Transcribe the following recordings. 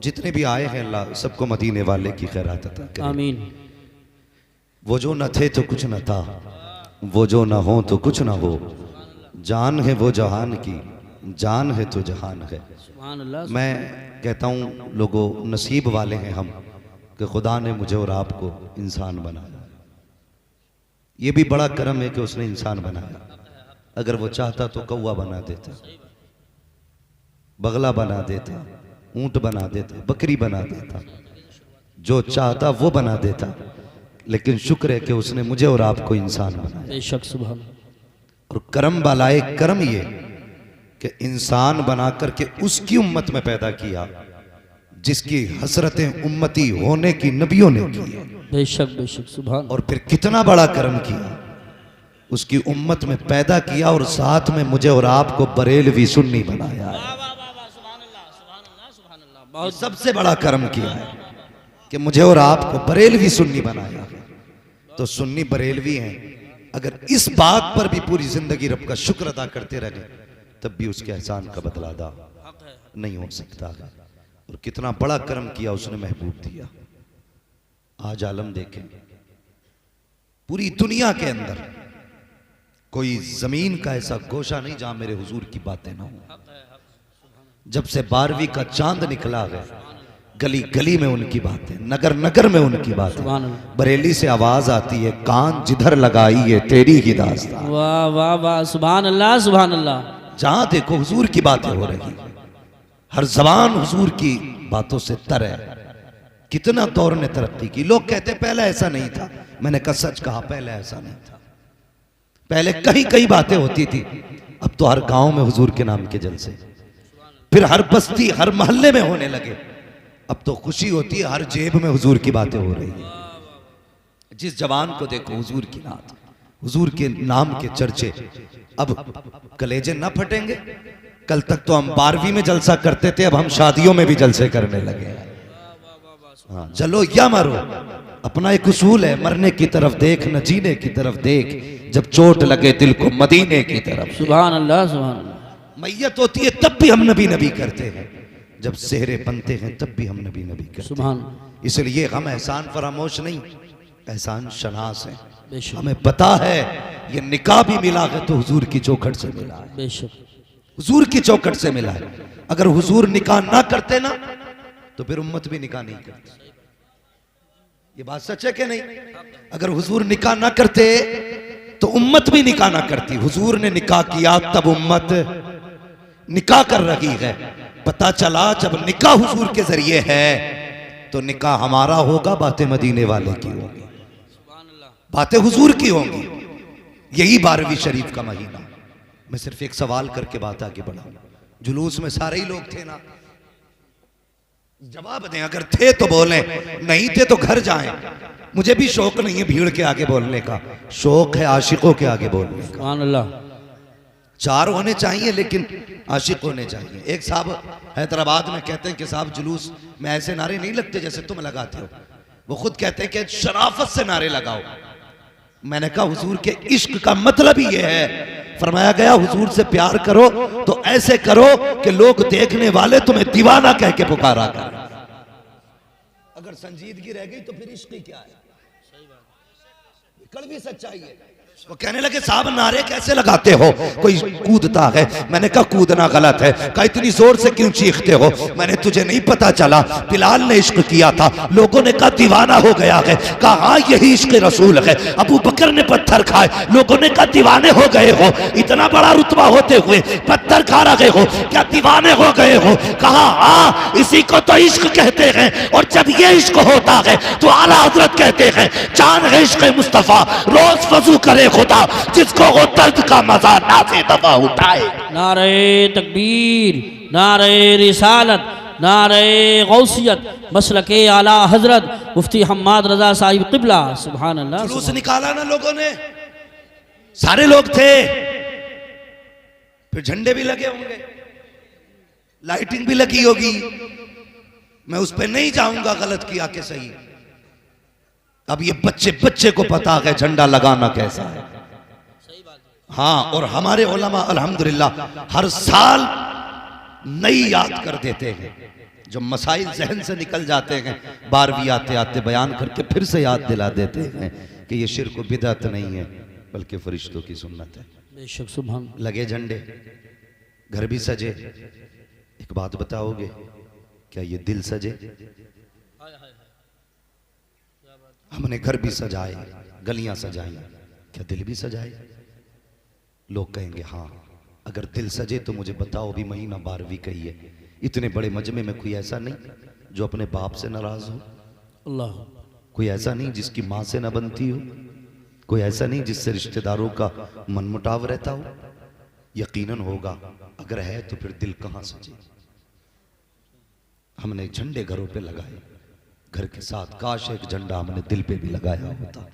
जितने भी आए हैं अल्लाह सबको मदीने वाले की खैरात अता करे। आमीन। वो जो न थे तो कुछ न था, वो जो न हो तो कुछ न हो, जान है वो जहान की, जान है तो जहान है। सुभान अल्लाह। मैं कहता हूँ लोगों, नसीब वाले हैं हम कि खुदा ने मुझे और आपको इंसान बनाया। ये भी बड़ा करम है कि उसने इंसान बनाया। अगर वो चाहता तो कौवा बना देता, बगला बना देता, ऊंट बना देता, बकरी बना देता, जो चाहता वो बना देता। लेकिन शुक्र है कि उसने मुझे और आपको इंसान बनाया। बेशक सुभान। और करम वालाए करम ये कि इंसान बना करके उसकी उम्मत में पैदा किया जिसकी हसरतें उम्मती होने की नबियों ने की है। बेशक बेशक सुभान। और फिर कितना बड़ा करम किया, उसकी उम्मत में पैदा किया और साथ में मुझे और आपको बरेलवी सुन्नी बनाया है। बहुत सबसे बड़ा करम किया है कि मुझे और आपको बरेलवी सुन्नी बनाया है। तो सुन्नी बरेलवी हैं, अगर इस बात पर भी पूरी जिंदगी रब का शुक्र अदा करते रहे तब भी उसके एहसान का बदला अदा नहीं हो सकता है। और कितना बड़ा करम किया उसने, महबूब दिया। आज आलम देखें, पूरी दुनिया के अंदर कोई जमीन का ऐसा गोशा नहीं जहां मेरे हुजूर की बातें ना हो। जब से 12वीं का चांद निकला है, गली गली में उनकी बातें, नगर नगर में उनकी बातें। सुभान अल्लाह। बरेली से आवाज आती है, कान जिधर लगाई है तेरी ही दास्तां। वाह वाह वाह सुभान अल्लाह सुभान अल्लाह। जहां देखो हुजूर की बातें हो रही, हर जबान हुजूर की बातों से तर है। कितना दौर ने तरक्की की। लोग कहते पहले ऐसा नहीं था, मैंने कहा सच कहा, पहले ऐसा नहीं था। पहले कहीं कहीं बातें होती थी, अब तो हर गांव में हुजूर के नाम के जलसे, फिर हर बस्ती हर मोहल्ले में होने लगे। अब तो खुशी होती है, हर जेब में हुजूर की बातें हो रही है। जिस जवान को देखो हुजूर की नात, हुजूर के नाम के चर्चे। अब कलेजे न फटेंगे। कल तक तो हम 12वीं में जलसा करते थे, अब हम शादियों में भी जलसे करने लगे हैं। हाँ, जलो या मरो, अपना एक उसूल है, मरने की तरफ देख न जीने की तरफ देख, जब चोट लगे दिल को मदीने की तरफ। सुभान अल्लाह सुभान अल्लाह। मैयत होती है तब भी हम नबी नबी करते हैं, जब सेहरे बनते हैं तब भी हम नबी नबी करते हैं। सुभान। इसलिए हम एहसान फरामोश नहीं, एहसान शनास है। बेशक हमें पता है ये निकाह भी मिला है तो हुजूर की चौखट से मिला है, बेशक। हुजूर की चौखट से मिला है। अगर हुजूर निकाह ना करते ना तो फिर उम्मत भी निकाह नहीं करती। ये बात सच है कि नहीं? अगर हुजूर निकाह ना करते तो उम्मत भी निकाह ना करती। हुजूर ने निकाह किया तब उम्मत निकाह कर रही है। पता चला जब निकाह हुजूर के जरिए है तो निकाह हमारा होगा, बातें मदीने वाले की होगी, बातें हुजूर की होंगी। यही 12वीं शरीफ का महीना। मैं सिर्फ एक सवाल करके बात आगे बढ़ाऊं। जुलूस में सारे ही लोग थे ना? जवाब दें, अगर थे तो बोलें, नहीं थे तो घर जाएं। मुझे भी शौक नहीं है भीड़ के आगे बोलने का, शौक है आशिकों के आगे बोलने का। सुभान अल्लाह। 4 होने चाहिए लेकिन आशिक होने चाहिए। एक साहब हैदराबाद में कहते हैं कि साहब जुलूस में ऐसे नारे नहीं लगते जैसे तुम लगाते हो। वो खुद कहते हैं कि शराफत से नारे लगाओ। मैंने कहा हुजूर के इश्क का मतलब ही ये है, फरमाया गया हुजूर से प्यार करो तो ऐसे करो कि लोग देखने वाले तुम्हें दीवाना कह के पुकारा करें। अगर संजीदगी रह गई तो फिर इश्क ही क्या है? कड़वी सच्चाई है। वो कहने लगे साहब नारे कैसे लगाते हो, कोई कूदता है। मैंने कहा कूदना गलत है। कहा इतनी जोर से क्यों चीखते हो? मैंने तुझे नहीं पता चला, बिलाल ने इश्क किया था, लोगों ने कहा दीवाना हो गया है। कहा हाँ यही इश्क रसूल है। अबू बकर ने पत्थर खाए, लोगों ने कहा दीवाने हो गए हो, इतना बड़ा रुतबा होते हुए पत्थर खा रहे हो, क्या दीवाने हो गए हो? कहा हाँ इसी को तो इश्क कहते हैं, और जब ये इश्क होता है तो आला हजरत कहते हैं चांद है इश्क मुस्तफा, रोज वजू करे खुदा, जिसको वो दर्द का मजा ना से दबा उठाए। नारे तकबीर, नारे रिसालत, नारे गौसियत, मसलके आला हजरत मुफ्ती हम्माद रजा साहिब क़िबला। सुभान अल्लाह। जुलूस निकाला ना लोगों ने, सारे लोग थे, फिर झंडे भी लगे होंगे, लाइटिंग भी लगी होगी। मैं उस पर नहीं जाऊंगा, गलत किया कि सही। अब ये बच्चे बच्चे को पता है झंडा लगाना कैसा है। हाँ, और हमारे उलमा अल्हम्दुलिल्लाह हर साल नई याद कर देते हैं। जो मसाइल जहन से निकल जाते हैं 12वीं आते आते बयान करके फिर से याद दिला देते हैं कि ये शिर्क व बिदअत नहीं है बल्कि फरिश्तों की सुन्नत है। बेशक सुभान। लगे झंडे, घर भी सजे। एक बात बताओगे, क्या ये दिल सजे? हमने घर भी सजाए, गलियां सजाई, क्या दिल भी सजाए? लोग कहेंगे हाँ, अगर दिल सजे तो मुझे बताओ भी महीना 12वीं का ही है। इतने बड़े मजमे में कोई ऐसा नहीं जो अपने बाप से नाराज हो, अल्लाह। कोई ऐसा नहीं जिसकी माँ से न बनती हो, कोई ऐसा नहीं जिससे रिश्तेदारों का मनमुटाव रहता हो। यकीनन होगा, अगर है तो फिर दिल कहां सजे? हमने झंडे घरों पे लगाए, घर के साथ काश एक झंडा हमने दिल पे भी लगाया होता।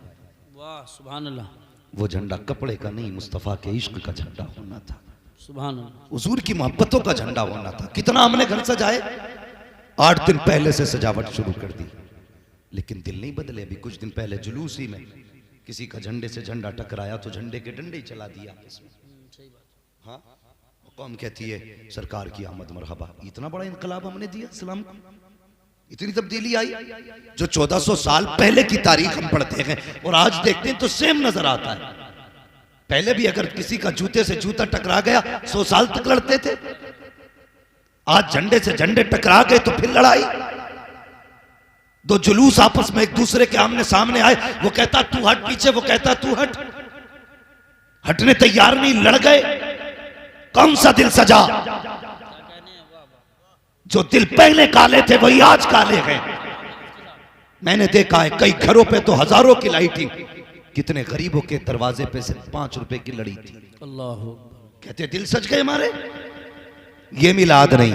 वाह सुभान अल्लाह। वो झंडा कपड़े का नहीं, मुस्तफ़ा के इश्क का झंडा होना था, सुभान अल्लाह। हुजूर की मोहब्बतों का झंडा होना था। कितना हमने घर सजाए, 8 दिन पहले से सजावट शुरू कर दी, लेकिन दिल नहीं बदले। अभी कुछ दिन पहले जुलूस ही में किसी का झंडे से झंडा टकराया तो झंडे के डंडे ही चला दिया इसमें। हाँ, कौम कहती है सरकार की आमद मरहबा। इतना बड़ा इनकलाब हमने दिया इस्लाम को, इतनी तब्दीली आई जो 1400 साल पहले की तारीख हम पढ़ते हैं और आज देखते हैं तो सेम नजर आता है। पहले भी अगर किसी का जूते से जूता टकरा गया 100 साल तक लड़ते थे, आज झंडे से झंडे टकरा गए तो फिर लड़ाई। दो जुलूस आपस में एक दूसरे के आमने सामने आए, वो कहता तू हट पीछे, वो कहता तू हट, हटने तैयार नहीं, लड़ गए। कौन सा दिल सजा? जो दिल पहले काले थे वही आज काले हैं। मैंने देखा है कई घरों पे तो हजारों की लाइटिंग, कितने गरीबों के दरवाजे पे सिर्फ 5 रुपए की लड़ी थी। अल्लाह। कहते दिल सज गए हमारे। ये मिलाद नहीं,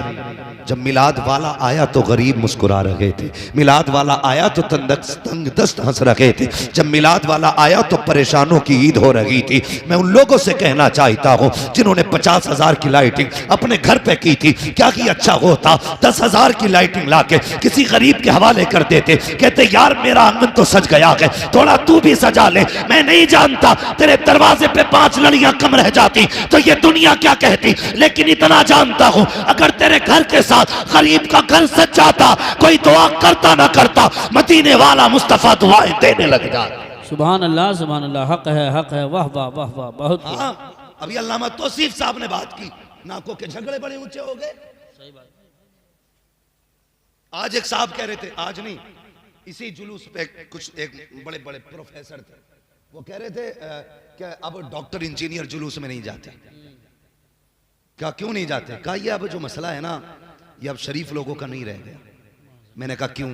जब मिलाद वाला आया तो गरीब मुस्कुरा रहे थे, मिलाद वाला आया तो तंग दस्त हंस रहे थे, जब मिलाद वाला आया तो परेशानों की ईद हो रही थी। मैं उन लोगों से कहना चाहता हूँ जिन्होंने 50,000 की लाइटिंग अपने घर पे की थी, क्या कि अच्छा होता 10,000 की लाइटिंग लाके किसी गरीब के हवाले कर देते, कहते यार मेरा आंगन तो सज गया है, थोड़ा तू भी सजा ले। मैं नहीं जानता तेरे दरवाजे पे 5 लड़ियां कम रह जाती तो ये दुनिया क्या कहती, लेकिन इतना जानता हूं अगर तेरे घर के साथ गरीब का घर सज जाता, कोई दुआ करता ना करता, मदीने वाला मुस्तफा दुआएं देने लग जाता। सुभान अल्लाह सुभान अल्लाह। हक है हक है। वाह वाह वाह वाह। बहुत हाँ, अभी अल्लामा तौसीफ साहब ने बात की, नाकों के झगड़े बड़े ऊंचे हो गए। सही बात। आज एक साहब कह रहे थे, आज नहीं इसी जुलूस पे कुछ एक बड़े बड़े प्रोफेसर थे, वो कह रहे थे कि अब डॉक्टर इंजीनियर जुलूस में नहीं जाते। क्या क्यों नहीं जाते? कहा ये अब जो मसला है ना, ये अब शरीफ लोगों का नहीं रह गया। मैंने कहा क्यों?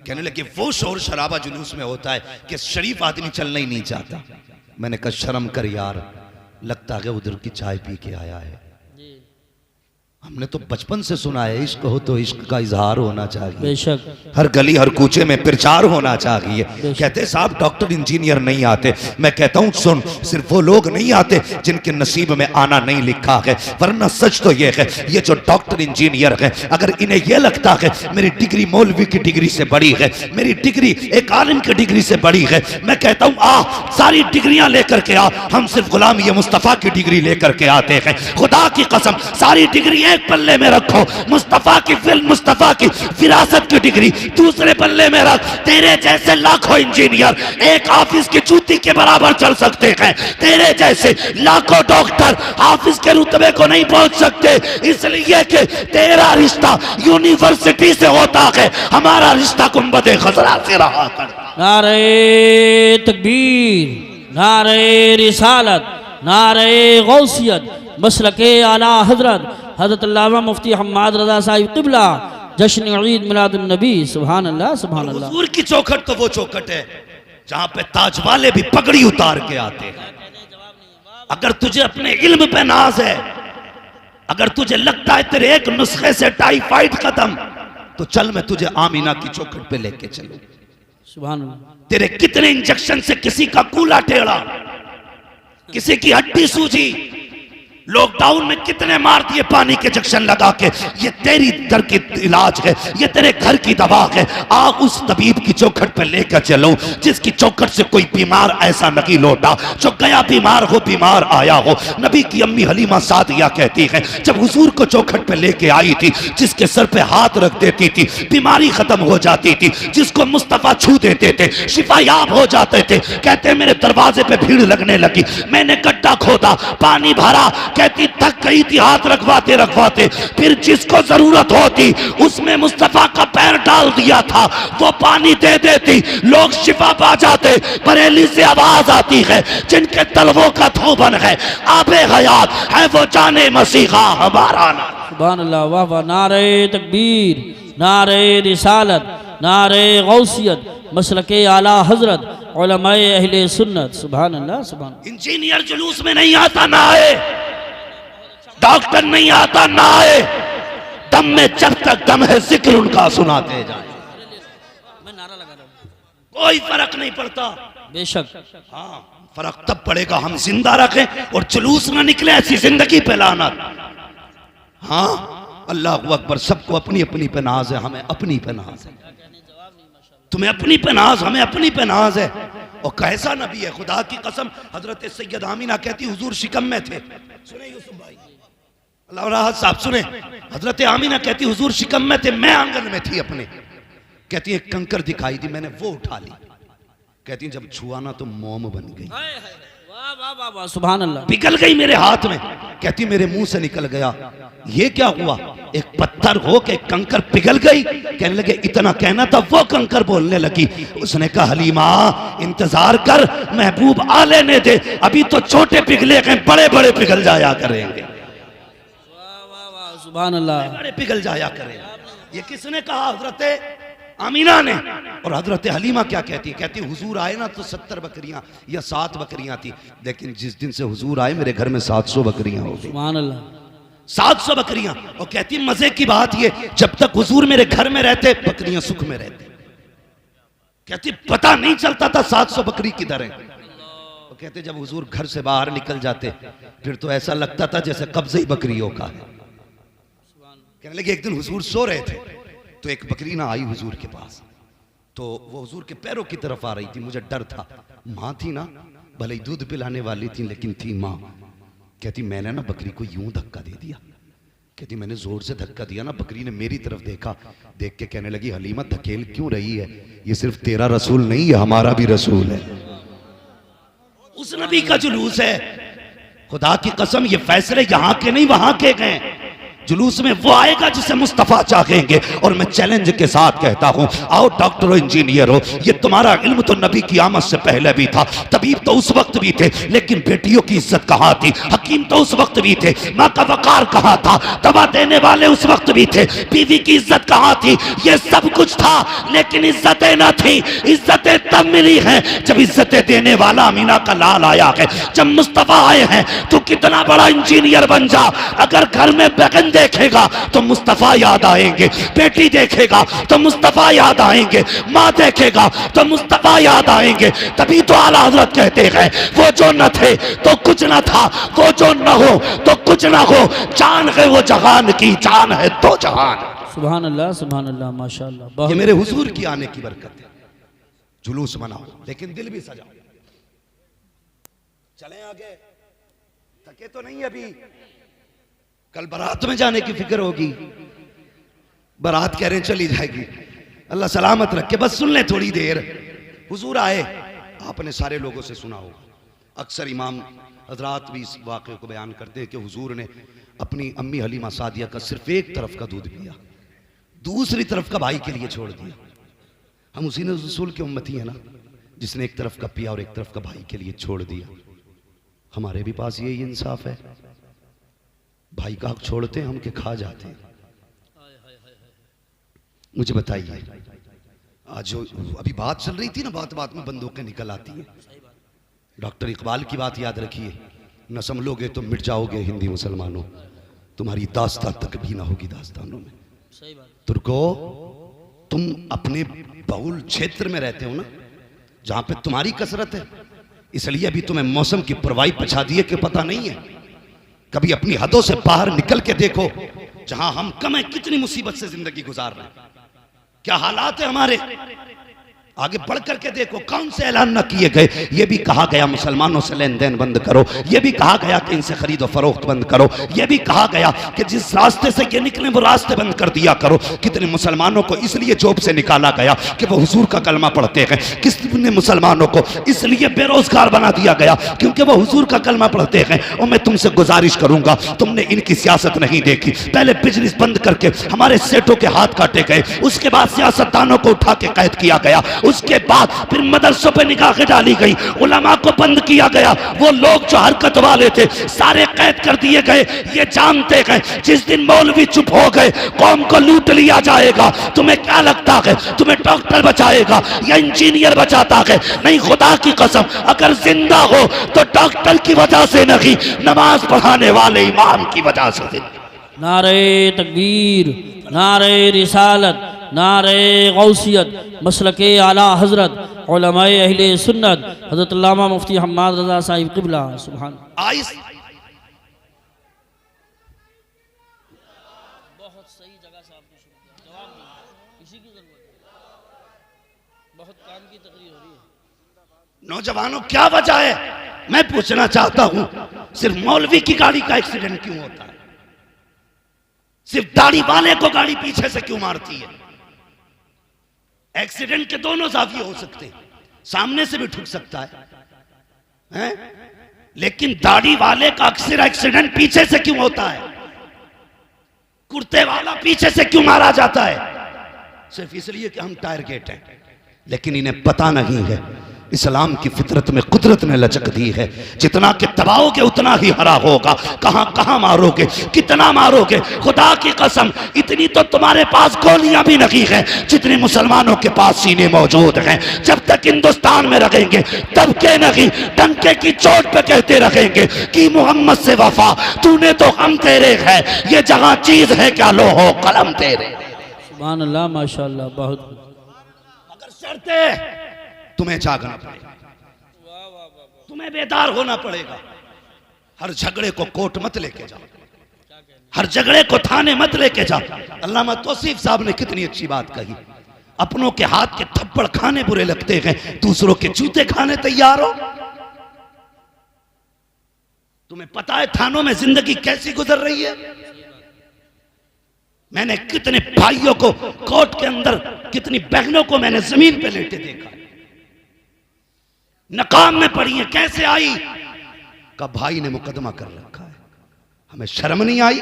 कहने लगे वो शोर शराबा जुलूस में होता है कि शरीफ आदमी चलना ही नहीं चाहता। मैंने कहा शर्म कर यार, लगता है उधर की चाय पी के आया है। हमने तो बचपन से सुना है इश्क हो तो इश्क का इजहार होना चाहिए, बेशक हर गली हर कूचे में प्रचार होना चाहिए। कहते साहब डॉक्टर इंजीनियर नहीं आते, मैं कहता हूं सुन, सिर्फ वो लोग नहीं आते जिनके नसीब में आना नहीं लिखा है, वरना सच तो ये है ये जो डॉक्टर इंजीनियर है, अगर इन्हें यह लगता है मेरी डिग्री मौलवी की डिग्री से बड़ी है, मेरी डिग्री एक आलिम की डिग्री से बड़ी है, मैं कहता हूं आ सारी डिग्रियां लेकर के आ, हम सिर्फ गुलामी मुस्तफा की डिग्री लेकर के आते हैं। खुदा की कसम सारी डिग्री एक पल्ले में रखो, मुस्तफा की फिल्म मुस्तफा की विरासत की डिग्री दूसरे पल्ले में रख। तेरे जैसे लाखों इंजीनियर एक ऑफिस की जूती के बराबर चल सकते हैं, तेरे जैसे लाखों डॉक्टर ऑफिस के रुतबे को नहीं पहुंच सकते, इसलिए कि तेरा रिश्ता यूनिवर्सिटी से होता है, हमारा रिश्ता गुंबद खजरा से रहा करता। नारे तकबीर, नारे रिसालत, नारे गौसियत, मसलके आला हजरत हजरत अल्लामा मुफ्ती हम्माद रजा साहिब क़िबला, जश्न ईद मिलादुन नबी। सुभान अल्लाह सुभान अल्लाह। हुजूर की चौखट तो वो चौखट है जहां पे ताज वाले भी पगड़ी उतार के आते हैं। अगर तुझे अपने इल्म पे नाज है, अगर तुझे लगता है तेरे एक नुस्खे से टाइफाइड खत्म, तो चल मैं तुझे आमीना की चौखट पे लेके चलूं। सुभान अल्लाह। तेरे कितने इंजेक्शन से किसी का कूला टेढ़ा, किसी की हड्डी सूजी, लॉकडाउन में कितने मार दिए पानी के जंक्शन लगा के। ये तेरी दर की इलाज है, ये तेरे घर की दवा है। आप उस तबीब की चौखट पे लेकर चलो जिसकी चौखट से कोई बीमार ऐसा नहीं लौटा जो गया बीमार हो बीमार आया हो। नबी की अम्मी हलीमा सादिया कहती है जब हुजूर को चौखट पे लेके आई थी, जिसके सर पे हाथ रख देती थी बीमारी खत्म हो जाती थी, जिसको मुस्तफा छू देते थे शिफायाब हो जाते थे। कहते मेरे दरवाजे पे भीड़ लगने लगी, मैंने गड्ढा खोदा, पानी भरा, कहती थक गई थी हाथ रखवाते रखवाते, फिर जिसको जरूरत होती उसमें मुस्तफा का पैर डाल दिया था, वो पानी दे देती, लोग शिफा पा जाते। बरेली से आवाज आती है जिनके तलवों का धोबन है आबे हयात है वो जाने मसीहा हमारा नाम। सुभान अल्लाह, वाह वाह। नारे तकबीर, नारे रिसालत, नारे गौसियत, मसलके आला हजरत, उलमाए अहले सुन्नत। सुभान अल्लाह, सुभान। इंजीनियर जुलूस में नहीं आता ना आए, डॉक्टर नहीं आता ना आए, दम में जब तक दम है जिक्र उनका सुनाते जाए। मैं नारा लगा रहा हूं, कोई फर्क नहीं पड़ता। बेशक। हाँ, फर्क तब पड़ेगा हम जिंदा रखें और जुलूस ना निकले ऐसी जिंदगी पे लाना। हाँ, अल्लाह अकबर। सबको अपनी अपनी पे नाज है, हमें अपनी पे नाज है। तुम्हें अपनी पे नाज, हमें अपनी पे नाज है। और कैसा नबी है, खुदा की कसम। हजरत सैयद आमीना कहती हुजूर शिकम में थे। सुने यूसुफ भाई, अल्लाह राहत साहब सुने। हजरत आमीना कहती हुजूर शिकम में थे, मैं आंगन में थी अपने। कहती एक कंकर दिखाई दी, मैंने वो उठा ली। कहती जब छुआ ना तो मोम बन गई। वाह वाह वाह वाह, सुभान अल्लाह। पिघल गई मेरे हाथ में। कहती मेरे मुंह से निकल गया। ये क्या हुआ? एक पत्थर हो के कंकर पिघल गई। कहने लगे इतना कहना था, वो कंकर बोलने लगी। उसने कहा हलीमा इंतजार कर, महबूब आ लेने दे, अभी तो छोटे पिघले गए, बड़े बड़े पिघल जाया करेंगे। वाह वाह वाह, सुभान अल्लाह। बड़े पिघल जाया करेंगे। ये किसने कहा? हजरत आमीना ने। और हजरत हलीमा क्या कहती? कहती हुजूर आए ना तो 70 बकरियां या 7 बकरियां थी, लेकिन जिस दिन से हुजूर आए मेरे घर में 700 बकरियां हो गई। सुभान अल्लाह, 700 बकरियां। और कहती मजे की बात ये, जब तक हुजूर मेरे घर में रहते बकरियां सुख में रहती। कहती पता नहीं चलता था 700 बकरी किधर है। और कहते जब हुजूर घर से बाहर निकल जाते फिर तो ऐसा लगता था जैसे कब्जे ही बकरियों का है। कहने लगे एक दिन हुजूर सो रहे थे तो एक बकरी ना आई हुजूर के पास, तो वो हुजूर के पैरों की तरफ आ रही थी। मुझे डर था, माँ थी ना, भले ही दूध पिलाने वाली थी लेकिन थी माँ। कहती मैंने ना बकरी को यूं धक्का दे दिया। कहती मैंने जोर से धक्का दिया ना, बकरी ने मेरी तरफ देखा, देख के कहने लगी हलीमा धकेल क्यों रही है, ये सिर्फ तेरा रसूल नहीं है हमारा भी रसूल है। उस नबी का जुलूस है। खुदा की कसम ये फैसले यहां के नहीं वहां के गए। जुलूस में वो आएगा जिसे मुस्तफा चाहेंगे। और मैं चैलेंज के साथ कहता हूं, आओ डॉक्टर हो, इंजीनियर हो, ये तुम्हारा इल्म तो नबी की आमद से पहले भी था, तबीब तो उस वक्त भी थे, लेकिन बेटियों की इज्जत कहाँ थी? हकीम तो उस वक्त भी थे, माँ का वकार कहाँ था? दवा देने वाले उस वक्त भी थे, बीवी की इज्जत कहाँ थी? ये सब कुछ था लेकिन इज्जतें न थी। इज्जतें तब मिली हैं जब इज्जतें देने वाला अमीना का लाल आया है। जब मुस्तफा आए हैं तो कितना बड़ा इंजीनियर बन जा, अगर घर में बगन देखेगा तो मुस्तफा याद आएंगे, बेटी देखेगा तो मुस्तफा याद आएंगे, माँ देखेगा तो मुस्तफा याद आएंगे। तभी तो आला हजरत कहते हैं वो जो न थे तो कुछ न था, वो जो न हो तो कुछ न हो, जान है वो जहान की, जान है तो जहान। सुभान अल्लाह, सुभान अल्लाह, माशाअल्लाह। ये मेरे हुजूर की आने की बरकत है। जुलूस मनाओ लेकिन दिल भी सजाओ। चलें आगे, थके तो नहीं अभी? कल बारात में जाने की फिक्र होगी। बारात कह रहे हैं चली जाएगी, अल्लाह सलामत रखे। बस सुन ले थोड़ी देर। हुजूर आए, आपने सारे लोगों से सुना होगा, अक्सर इमाम हजरात भी इस वाक़े को बयान करते हैं कि हुजूर ने अपनी अम्मी हलीमा सादिया का सिर्फ एक तरफ का दूध पिया, दूसरी तरफ का भाई के लिए छोड़ दिया। हम उसी ने रसूल की उम्मती है ना, जिसने एक तरफ का पिया और एक तरफ का भाई के लिए छोड़ दिया। हमारे भी पास यही इंसाफ है, भाई का हक छोड़ते हैं हम के खा जाते हैं। मुझे बताइए, आज जो अभी बात चल रही थी ना, बात बात में बंदूकें निकल आती हैं। डॉक्टर इकबाल की बात याद रखिए, न संभलोगे तो मिट जाओगे हिंदी मुसलमानों, तुम्हारी दास्तान तक भी ना होगी दास्तानों में। तुर्को, तुम अपने बहुल क्षेत्र में रहते हो ना, जहां पे तुम्हारी कसरत है, इसलिए अभी तुम्हें मौसम की परवाही पछा दिए कि पता नहीं है। कभी अपनी हदों से बाहर निकल के देखो, जहां हम कम है कितनी मुसीबत से जिंदगी गुजार रहे हैं, क्या हालात है हमारे। आगे बढ़ करके देखो कौन से ऐलान न किए गए। ये भी कहा गया मुसलमानों से लेन देन बंद करो, ये भी कहा गया कि इनसे खरीदो फरोख्त बंद करो, ये भी कहा गया कि जिस रास्ते से ये निकले वो रास्ते बंद कर दिया करो। कितने मुसलमानों को इसलिए जॉब से निकाला गया कि वो हुजूर का कलमा पढ़ते हैं। कितने मुसलमानों को इसलिए बेरोजगार बना दिया गया क्योंकि वो हुजूर का कलमा पढ़ते हैं। और मैं तुमसे गुजारिश करूंगा, तुमने इनकी सियासत नहीं देखी। पहले बिजनेस बंद करके हमारे सेठों के हाथ काटे गए, उसके बाद सियासतदानों को उठा के कैद किया गया, उसके बाद फिर मदरसों पे निगाहें डाली गई, उलमा को बंद किया गया। वो लोग जो हरकत वाले थे सारे कैद कर दिए गए। ये जानते हैं जिस दिन मौलवी चुप हो गए कौम को लूट लिया जाएगा। तुम्हें क्या लगता है तुम्हें डॉक्टर बचाएगा या इंजीनियर बचाता है? नहीं, खुदा की कसम अगर जिंदा हो तो डॉक्टर की वजह से नहीं, नमाज पढ़ाने वाले इमाम की वजह से। नारे तकबीर, नारे रिसालत, नारे गौसियत, मसलके आला हजरत उलमाए अहले सुन्नत हजरत अल्लामा मुफ्ती हम्माद रज़ा साहिब क़िबला। सुभान। आइस बहुत सही जगह से आपने शुरू किया, जवाब नहीं, इसी की जरूरत है, बहुत काम की तकरीर हो रही है। नौजवानों क्या वजह है, मैं पूछना चाहता हूं, सिर्फ मौलवी की गाड़ी का एक्सीडेंट क्यों होता है? सिर्फ दाढ़ी वाले को गाड़ी पीछे से क्यों मारती है? एक्सीडेंट के दोनों जाविये हो सकते हैं, सामने से भी ठुक सकता है? लेकिन दाढ़ी वाले का अक्सर एक्सीडेंट पीछे से क्यों होता है? कुर्ते वाला पीछे से क्यों मारा जाता है? सिर्फ इसलिए कि हम टायर गेट हैं। लेकिन इन्हें पता नहीं है इस्लाम की फितरत में कुदरत ने लचक दी है, जितना कि दबाओगे उतना ही हरा होगा। कहां कहां मारोगे, कितना मारोगे? खुदा की कसम इतनी तो तुम्हारे पास गोलियां भी नहीं है जितनी मुसलमानों के पास सीने मौजूद हैं। जब तक हिंदुस्तान में रहेंगे तब के नहीं डंके की चोट पे कहते रहेंगे कि मोहम्मद से वफा, तूने तो हम तेरे है, ये जहां चीज है क्या लो हो कलम तेरे। सुभान अल्लाह, माशाअल्लाह, बहुत। मगर शर्त तुम्हें जागना पड़ेगा, तुम्हें बेदार होना पड़ेगा। हर झगड़े को कोर्ट मत लेके जाओ, हर झगड़े को थाने मत लेके जाओ। अल्लामा तौसीफ साहब ने कितनी अच्छी बात कही, अपनों के हाथ के थप्पड़ खाने बुरे लगते हैं, दूसरों के जूते खाने तैयार हो। तुम्हें पता है थानों में जिंदगी कैसी गुजर रही है? मैंने कितने भाइयों को कोर्ट के अंदर, कितनी बहनों को मैंने जमीन पे लेटे देखा, नकाम में पड़ी है। कैसे आई? का भाई ने मुकदमा कर रखा है। हमें शर्म नहीं आई?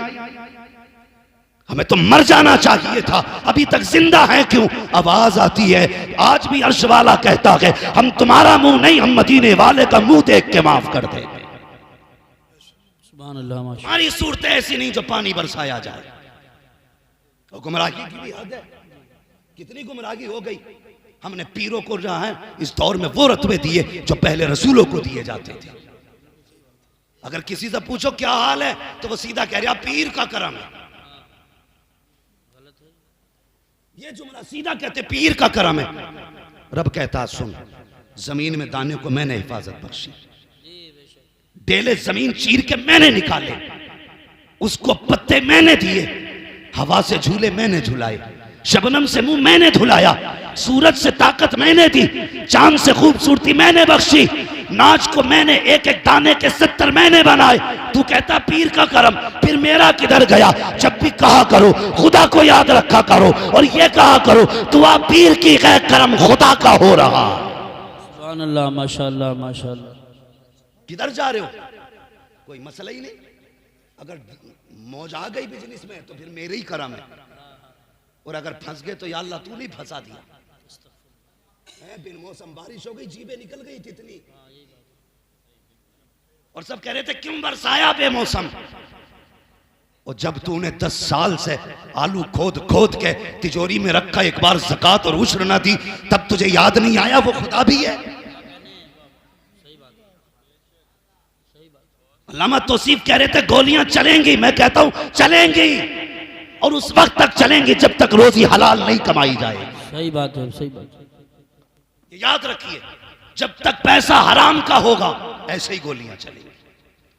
हमें तो मर जाना चाहिए था, अभी तक जिंदा है क्यों? आवाज आती है, आज भी अर्श वाला कहता है हम तुम्हारा मुंह नहीं, हम मदीने वाले का मुंह देख के माफ कर देंगे। सुभान अल्लाह, माशाअल्लाह। हमारी सूरतें ऐसी नहीं जो पानी बरसाया जाए। तो गुमराही की भी हद है, कितनी गुमराही हो गई। हमने पीरों को जो है इस दौर में वो रत्बे दिए जो पहले रसूलों को दिए जाते थे। अगर किसी से पूछो क्या हाल है तो वो सीधा कह रहा पीर का करम है। ये जुमला सीधा कहते पीर का करम है। रब कहता सुन, जमीन में दाने को मैंने हिफाजत बख्शी, डेले जमीन चीर के मैंने निकाले, उसको पत्ते मैंने दिए, हवा से झूले मैंने झुलाए, शबनम से मुंह मैंने धुलाया, सूरज से ताकत मैंने दी, चांद से खूबसूरती मैंने बख्शी, नाच को मैंने एक एक दाने के 70 मैंने बनाए। तू कहता पीर का करम, फिर मेरा किधर गया? जब भी कहा करो खुदा को याद रखा करो, और ये कहा करो दुआ पीर की है, करम खुदा का हो रहा। सुभान अल्लाह, माशाअल्लाह, माशाअल्लाह। किधर जा रहे हो? कोई मसला ही नहीं। अगर मौज आ गई बिजनेस में तो फिर मेरे ही करम है, और अगर फंस गए तो या अल्लाह तू नहीं फंसा दिया। बिन मौसम बारिश हो गई, जीबे निकल गई कितनी, और सब कह रहे थे क्यों बरसाया बेमौसम। और जब तूने 10 साल से आलू खोद खोद के तिजोरी में रखा, एक बार ज़कात और उश्र ना दी, तब तुझे याद नहीं आया वो खुदा भी है। अल्लामा तौसीफ कह रहे थे गोलियां चलेंगी, मैं कहता हूं चलेंगी, और उस वक्त तक चलेंगी जब तक रोजी हलाल नहीं कमाई जाए। सही बात है, सही बात है। याद रखिए, जब तक पैसा हराम का होगा ऐसे ही गोलियां चलेंगी,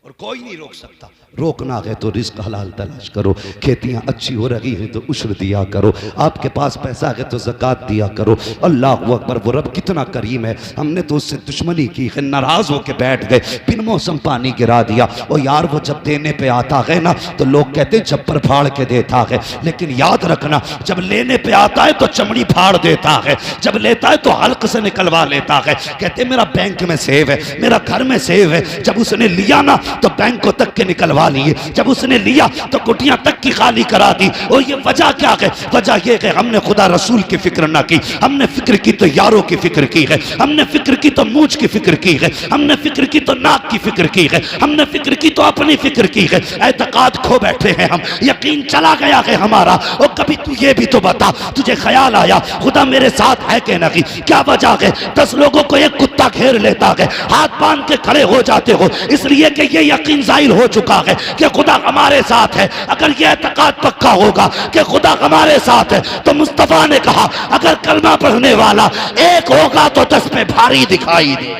और कोई नहीं रोक सकता। रोकना है तो रिस्क हलाल तलाश करो, खेतियां अच्छी हो रही हैं तो उश्र दिया करो, आपके पास पैसा है तो ज़कात दिया करो। अल्लाह अकबर, वो रब कितना करीम है। हमने तो उससे दुश्मनी की है, नाराज होकर बैठ गए, बिन मौसम पानी गिरा दिया। और यार वो जब देने पे आता है ना तो लोग कहते हैं जब्बर फाड़ के देता है, लेकिन याद रखना जब लेने पे आता है तो चमड़ी फाड़ देता है, जब लेता है तो हल्क से निकलवा लेता है। कहते मेरा बैंक में सेव है, मेरा घर में सेव है। जब उसने लिया ना तो बैंकों तक के निकलवा लिए, जब उसने लिया तो कुटियां तक की खाली करा दी। और ये वजह क्या है? वजह ये है हमने खुदा रसूल की फिक्र ना की, हमने फिक्र की तो यारों की फिक्र की है, हमने फिक्र की तो मूछ की फिक्र की है, हमने फिक्र की तो नाक की फिक्र की है, हमने फिक्र की तो अपनी फिक्र की है। एतकाद खो बैठे हैं हम, यकीन चला गया है हमारा। और कभी तू ये भी तो बता, तुझे ख्याल आया खुदा मेरे साथ है कि नहीं? क्या वजह है 10 लोगों को एक कुत्ता घेर लेता है, हाथ बांध के खड़े हो जाते हो, इसलिए कि ये यकीन जाहिर हो चुका है कि खुदा हमारे साथ है। अगर यह एतकाद पक्का होगा कि खुदा हमारे साथ है तो मुस्तफा ने कहा अगर कलमा पढ़ने वाला एक होगा तो 10 पे भारी दिखाई दे।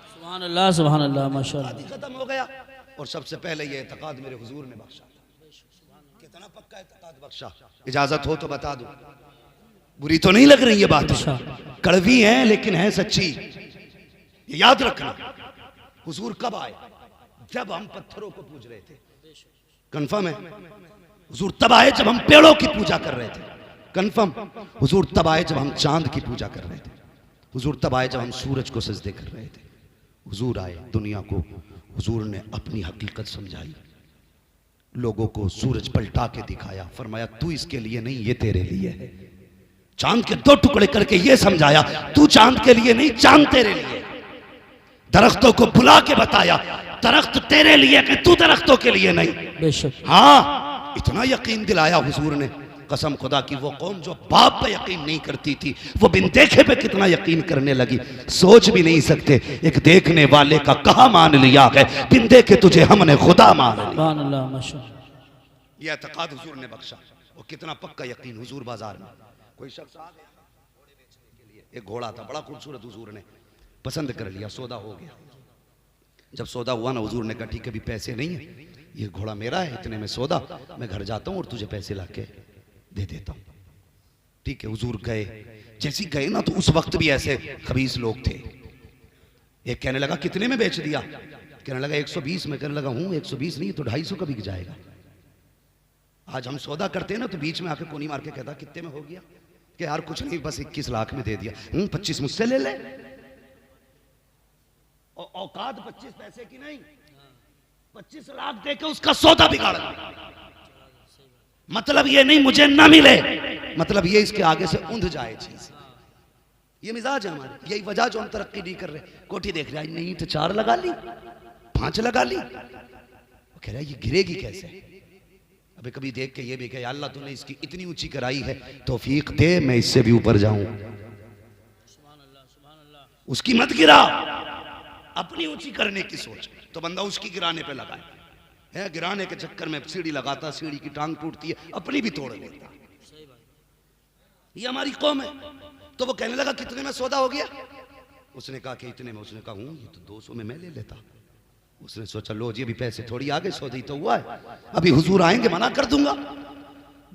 सुभान अल्लाह, सुभान अल्लाह, माशाअल्लाह। खत्म हो गया। और सबसे पहले ये एतकाद मेरे हुजूर ने बख्शा। कितना पक्का एतकाद बख्शा? इजाजत हो तो बता दो, बुरी तो नहीं लग रही ये बात? कड़वी है लेकिन है सच्ची। ये याद रखना। हुजूर कब आए? जब हम पत्थरों को पूज रहे थे। कंफर्म है? हुजूर तब आए जब हम पेड़ों की पूजा कर रहे थे। कंफर्म? हुजूर तब आए जब हम चांद की पूजा कर रहे थे। हुजूर तब आए जब हम सूरज को सजदे कर रहे थे। हुजूर आए दुनिया को, हुजूर ने अपनी हकीकत समझाई, लोगों को सूरज पलटा के दिखाया, फरमाया तू इसके लिए नहीं, ये तेरे लिए है। चांद के 2 टुकड़े करके ये समझाया तू चांद के लिए नहीं, चांद तेरे लिए। दरख्तों को बुला के बताया दरख्त तेरे लिए कि तू दरख्तों के लिए नहीं। बेशक। हाँ, इतना यकीन दिलाया हुजूर ने, कसम खुदा की वो कौम जो बाप पे यकीन नहीं करती थी वो बिन देखे पे कितना यकीन करने लगी। सोच भी नहीं सकते एक देखने वाले का कहा मान लिया है, बिन देखे तुझे हमने खुदा मान लिया। ये एतकाद हुजूर ने बख्शा। और कितना पक्का यकीन। हुजूर बाजार में कोई शख्स आ गया घोड़े बेचने के लिए, एक घोड़ा था बड़ा खूबसूरत, हुजूर ने पसंद कर लिया, सौदा हो गया। जब सौदा हुआ ना हुजूर ने कहा ठीक है अभी पैसे नहीं है, ये घोड़ा मेरा है, इतने में सौदा, मैं घर जाता हूँ और तुझे पैसे लाके दे देता हूँ। ठीक है, हुजूर गए। जैसे ही गए ना तो उस वक्त भी ऐसे खबीस लोग थे। एक कहने लगा कितने में बेच दिया? कहने लगा 120 में। कहने लगा हूँ 120 नहीं तो 250 का बिक जाएगा। आज हम सौदा करते हैं ना तो बीच में आके कोनी मार के कहता कितने में हो गया? कि यार कुछ नहीं बस 21 लाख में दे दिया। 25 मुझसे ले ले। औकात 25 पैसे की नहीं, 25 लाख दे के उसका सौदा बिगाड़ दिया। मतलब ये नहीं मुझे ना मिले, मतलब ये इसके आगे से ऊंध जाए चीज। ये मिजाज है हमारे, यही वजह जो हम तरक्की नहीं कर रहे। कोठी देख रहा है नहीं तो 4 लगा ली, 5 लगा ली, कह रहा है ये गिरेगी कैसे? अबे कभी देख के ये भी कहे अल्लाह तूने इसकी इतनी ऊंची कराई है, तौफीक दे मैं इससे भी ऊपर जाऊं। उसकी मत गिरा, अपनी ऊंची करने की सोच तो बंदा उसकी गिराने पे लगा है। गिराने के चक्कर में सीढ़ी लगाता, सीढ़ी की टांग टूटती है, अपनी भी तोड़ लेता। ये हमारी कौम है। तो वो कहने लगा कितने में सौदा हो गया? उसने कहा कि इतने में। उसने कहा हूं ये तो 200 में मैं ले लेता। उसने सोचा लो जी अभी पैसे थोड़ी आगे, सौदा ही तो हुआ है, अभी हुजूर आएंगे मना कर दूंगा।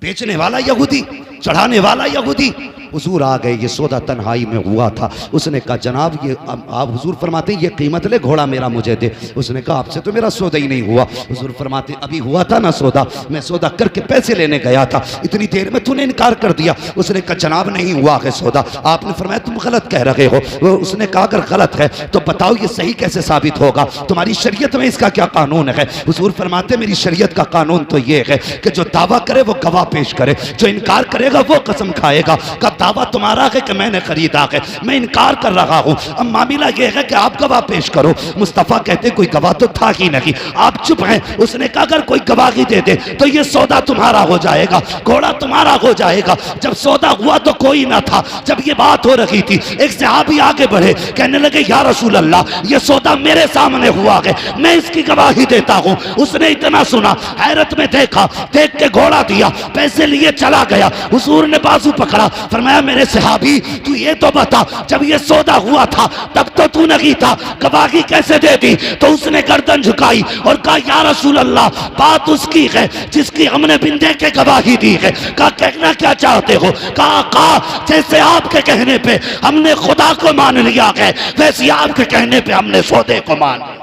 बेचने वाला यहूदी, चढ़ाने वाला यहूदी, हुजूर आ गए। ये सौदा तन्हाई में हुआ था। उसने कहा जनाब ये आप, हुजूर फरमाते ये कीमत ले, घोड़ा मेरा मुझे दे। उसने कहा आपसे तो मेरा सौदा ही नहीं हुआ। हुजूर फरमाते अभी हुआ था ना सौदा, मैं सौदा करके पैसे लेने गया था, इतनी देर में तूने इनकार कर दिया। उसने कहा जनाब नहीं हुआ है सौदा। आपने फरमाया तुम गलत कह रहे हो। उसने कहा अगर गलत है तो बताओ ये सही कैसे साबित होगा? तुम्हारी शरीयत में इसका क्या कानून है? हुजूर फरमाते मेरी शरीयत का कानून तो ये है कि जो दावा करे वो गवाह पेश करे, जो इनकार करेगा वो कसम खाएगा। का दावा तुम्हारा है कि मैंने खरीदा है, मैं इनकार कर रहा हूं, अब मामला ये है कि आप गवाह पेश करो। मुस्तफा कहते कोई गवाह तो था ही नहीं, आप चुप हैं। उसने कहा अगर कोई गवाही दे दे तो ये सौदा तुम्हारा हो जाएगा, घोड़ा तुम्हारा हो जाएगा। जब सौदा हुआ तो कोई ना था। जब ये बात हो रही थी एक सहाबी आगे बढ़े, कहने लगे या रसूल अल्लाह ये सौदा मेरे सामने हुआ है, मैं इसकी गवाही देता हूं। उसने इतना सुना, हैरत में देखा, देख के घोड़ा दिया, पैसे लिए चला गया। हुजूर ने बाजू पकड़ा, फरमाया फरमाया मेरे सहाबी तू ये तो बता, जब ये सौदा हुआ था तब तो तू नहीं था, गवाही कैसे दे दी? तो उसने गर्दन झुकाई और कहा या रसूल अल्लाह, बात उसकी है जिसकी हमने बिन देखे गवाही दी है। कहा कहना क्या चाहते हो? कहा जैसे आपके कहने पे हमने खुदा को मान लिया है, वैसे आपके कहने पे हमने सौदे को मान लिया।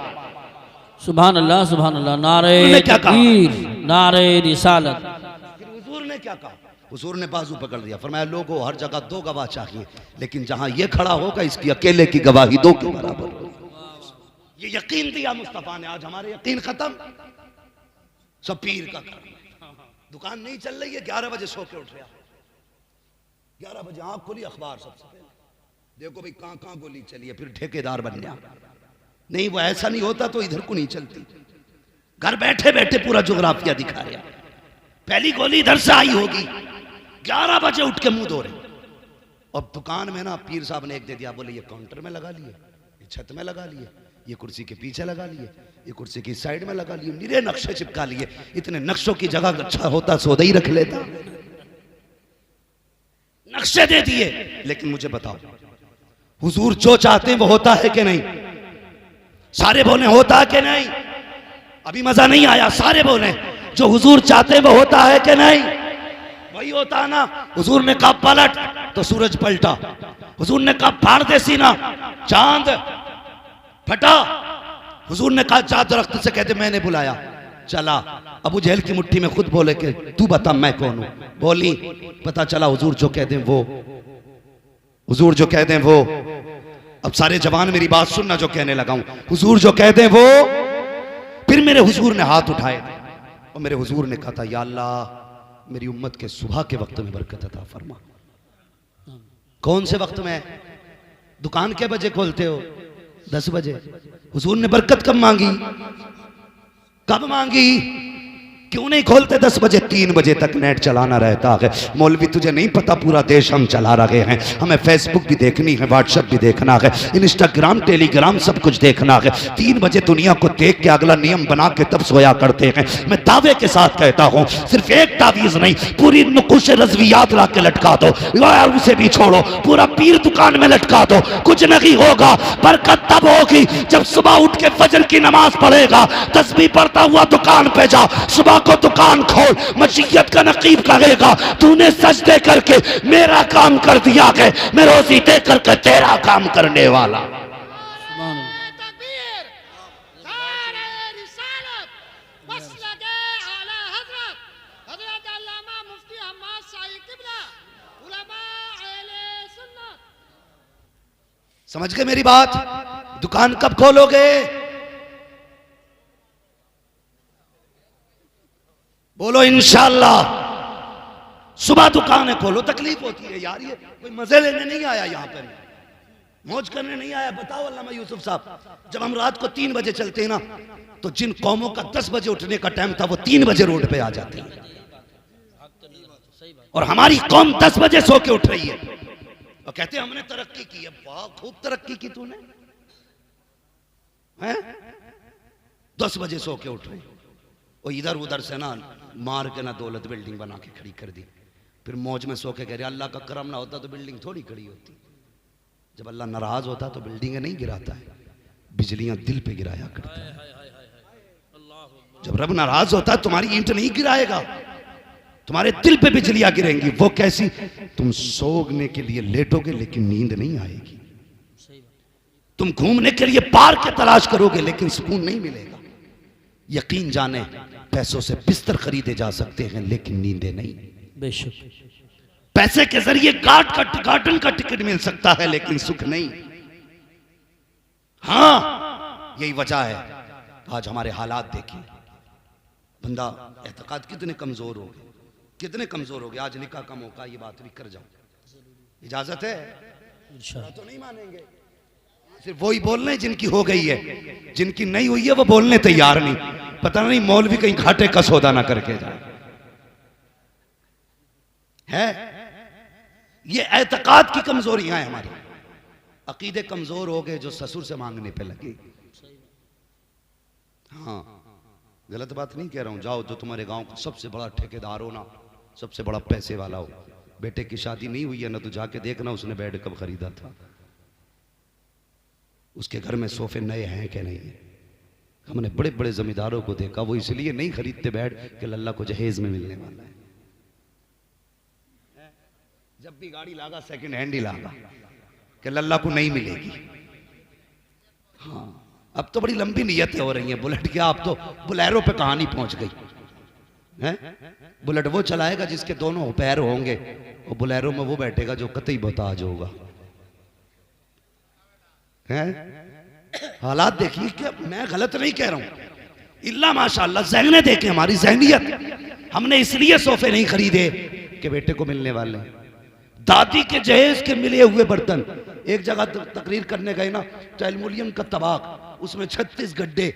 सुभान अल्लाह, सुभान अल्लाह। नारे क्या कहा? तकबीर, नारे रिसालत। फिर हुजूर ने क्या कहा? हुजूर ने बाजू पकड़ लिया, फरमाया लोगों हर जगह दो गवाह चाहिए, लेकिन जहां ये खड़ा होगा इसकी अकेले की गवाही दो के बराबर। ये यकीन दिया मुस्तफा ने। आज हमारे यकीन खत्म, सब पीर का काम। दुकान नहीं चल रही है, 11 बजे सो के उठ रहा, 11 बजे आंख खुली, अखबार सबसे पहले देखो भाई कहां गोली चली है, फिर ठेकेदार बन गया। नहीं, वो ऐसा नहीं होता तो इधर को नहीं चलती। घर बैठे बैठे पूरा जोग्राफिया दिखा रहा, पहली गोली इधर से आई होगी, 11 बजे उठ के मुंह धो रहे। अब दुकान में ना पीर साहब ने एक दे दिया, बोले ये काउंटर में लगा लिए, ये छत में लगा लिए, ये कुर्सी के पीछे लगा लिए, ये कुर्सी की साइड में लगा लिए, निरे नक्शे चिपका लिए। इतने नक्शों की जगह अच्छा होता सौदा ही रख लेता, नक्शे दे दिए। लेकिन मुझे बताओ हुजूर जो चाहते हैं वो होता है कि नहीं? सारे बोले होता है कि नहीं? अभी मजा नहीं आया, सारे बोले जो हुजूर चाहते हैं वो होता है कि नहीं? वही होता ना। हुजूर ने कहा पलट तो सूरज पलटा, हुजूर ने कहा फाड़ दे सीना, चांद फटा। हुजूर ने कहा जा दरख्त से कहते मैंने बुलाया, चला। अबू जहल की मुट्ठी में खुद बोले कि तू बता मैं कौन हूं। बोली, पता चला हुजूर जो कह दें वो, हुजूर जो कह दें वो। अब सारे जवान मेरी बात सुनना, जो कहने लगा हूं, हुजूर जो कह दें वो। फिर मेरे हुजूर ने हाथ उठाए और मेरे हुजूर ने कहा था या अल्लाह मेरी उम्मत के सुबह के वक्त में बरकत अता फरमा। कौन से वक्त में? दुकान के बजे खोलते हो? 10 बजे। हुजूर ने बरकत कब मांगी? कब मांगी? क्यों नहीं खोलते 10 बजे? 3 बजे तक नेट चलाना रहता है। मौलवी तुझे नहीं पता पूरा देश हम चला रहे हैं, हमें फेसबुक भी देखनी है, व्हाट्सएप भी देखना है, इंस्टाग्राम टेलीग्राम सब कुछ देखना है। 3 बजे दुनिया को देख के अगला नियम बना के तब सोया करते हैं। मैं दावे के साथ कहता हूँ सिर्फ एक तावीज नहीं, पूरी नुकुश रज़वियात ला के लटका दो, यार उसे भी छोड़ो, पूरा पीर दुकान में लटका दो, कुछ नहीं होगा। बरकत तब होगी जब सुबह उठ के फजर की नमाज पढ़ेगा, तस्बीह पढ़ता हुआ दुकान पे जा, सुबह को दुकान खोल, मशीयत का नकीब कहेगा तूने सजदे करके मेरा काम कर दिया है, मैं रोजी दे करके तेरा काम करने वाला। समझ गए मेरी बात? दुकान कब खोलोगे? बोलो इंशाअल्लाह। सुबह दुकानें खोलो। तकलीफ होती है यार, ये कोई मजे लेने नहीं आया, यहाँ पे मौज करने नहीं आया। बताओ अल्लामा यूसुफ साहब, जब हम रात को 3 बजे चलते हैं ना, तो जिन कौमों का 10 बजे उठने का टाइम था वो 3 बजे रोड पे आ जाती है, और हमारी कौम 10 बजे सो के उठ रही है और कहते हैं हमने तरक्की की है। वाह, खूब तरक्की की तूने, हैं? 10 बजे सो के उठ रही, और इधर उधर से ना मार के ना दौलत बिल्डिंग बना के खड़ी कर दी। फिर मौज में सो के कह रहे अल्लाह का करम ना होता तो बिल्डिंग थोड़ी खड़ी होती। जब अल्लाह नाराज होता तो बिल्डिंगें नहीं गिराता है, बिजलियां दिल पे गिराया करता है। जब रब नाराज होता है तुम्हारी ईंट नहीं गिराएगा, तुम्हारे दिल पे बिजलियां गिरेंगी। वो कैसी? तुम सोने के लिए लेटोगे लेकिन नींद नहीं आएगी, तुम घूमने के लिए पार्क की तलाश करोगे लेकिन सुकून नहीं मिलेगा। यकीन जाने पैसों से बिस्तर खरीदे जा सकते हैं लेकिन नींदें नहीं। बेशक। पैसे के जरिए गार्डन का टिकट मिल सकता है लेकिन सुख नहीं। हाँ, यही वजह है आज हमारे हालात देखिए। बंदा एतकाद कितने कमजोर हो गए, कितने कमजोर हो गए। आज निकाह का मौका, ये बात भी कर जाओ, इजाजत है? तो नहीं मानेंगे। सिर्फ वही बोल रहे हैं जिनकी हो गई है, जिनकी नहीं हुई है वो बोलने तैयार नहीं। पता नहीं मौलवी कहीं घाटे का सौदा ना करके जाए। है ये एतकाद की कमजोरियां हैं हमारी। अकीदे कमजोर हो गए जो ससुर से मांगने पे लगे। हाँ, गलत बात नहीं कह रहा हूं। जाओ जो तुम्हारे गांव का सबसे बड़ा ठेकेदार हो ना, सबसे बड़ा पैसे वाला हो, बेटे की शादी नहीं हुई है ना, तो जाके देखना उसने बेड कब खरीदा था, उसके घर में सोफे नए हैं कि नहीं है। हमने बड़े बड़े जमींदारों को देखा, वो इसलिए नहीं खरीदते बेड कि लल्ला को जहेज में मिलने वाला है। जब भी गाड़ी लागा सेकंड हैंड ही लागा कि लल्ला को नहीं मिलेगी। हाँ, अब तो बड़ी लंबी नियतें हो रही हैं। बुलेट क्या, अब तो बुलेरो पे कहानी पहुंच गई है। बुलेट वो चलाएगा जिसके दोनों पैर होंगे, और बुलेरो में वो बैठेगा जो कतई बताज होगा। हैं? हालात देखिए कि मैं गलत नहीं कह रहा हूं, इल्ला माशाअल्लाह ज़हने देखें हमारी ज़हनियत। हमने इसलिए सोफे नहीं खरीदे कि बेटे को मिलने वाले हैं। दादी के जहेज के मिले हुए बर्तन, एक जगह तकरीर करने गए ना, तो एल्युमिनियम का तबाक, उसमें 36 गड्ढे।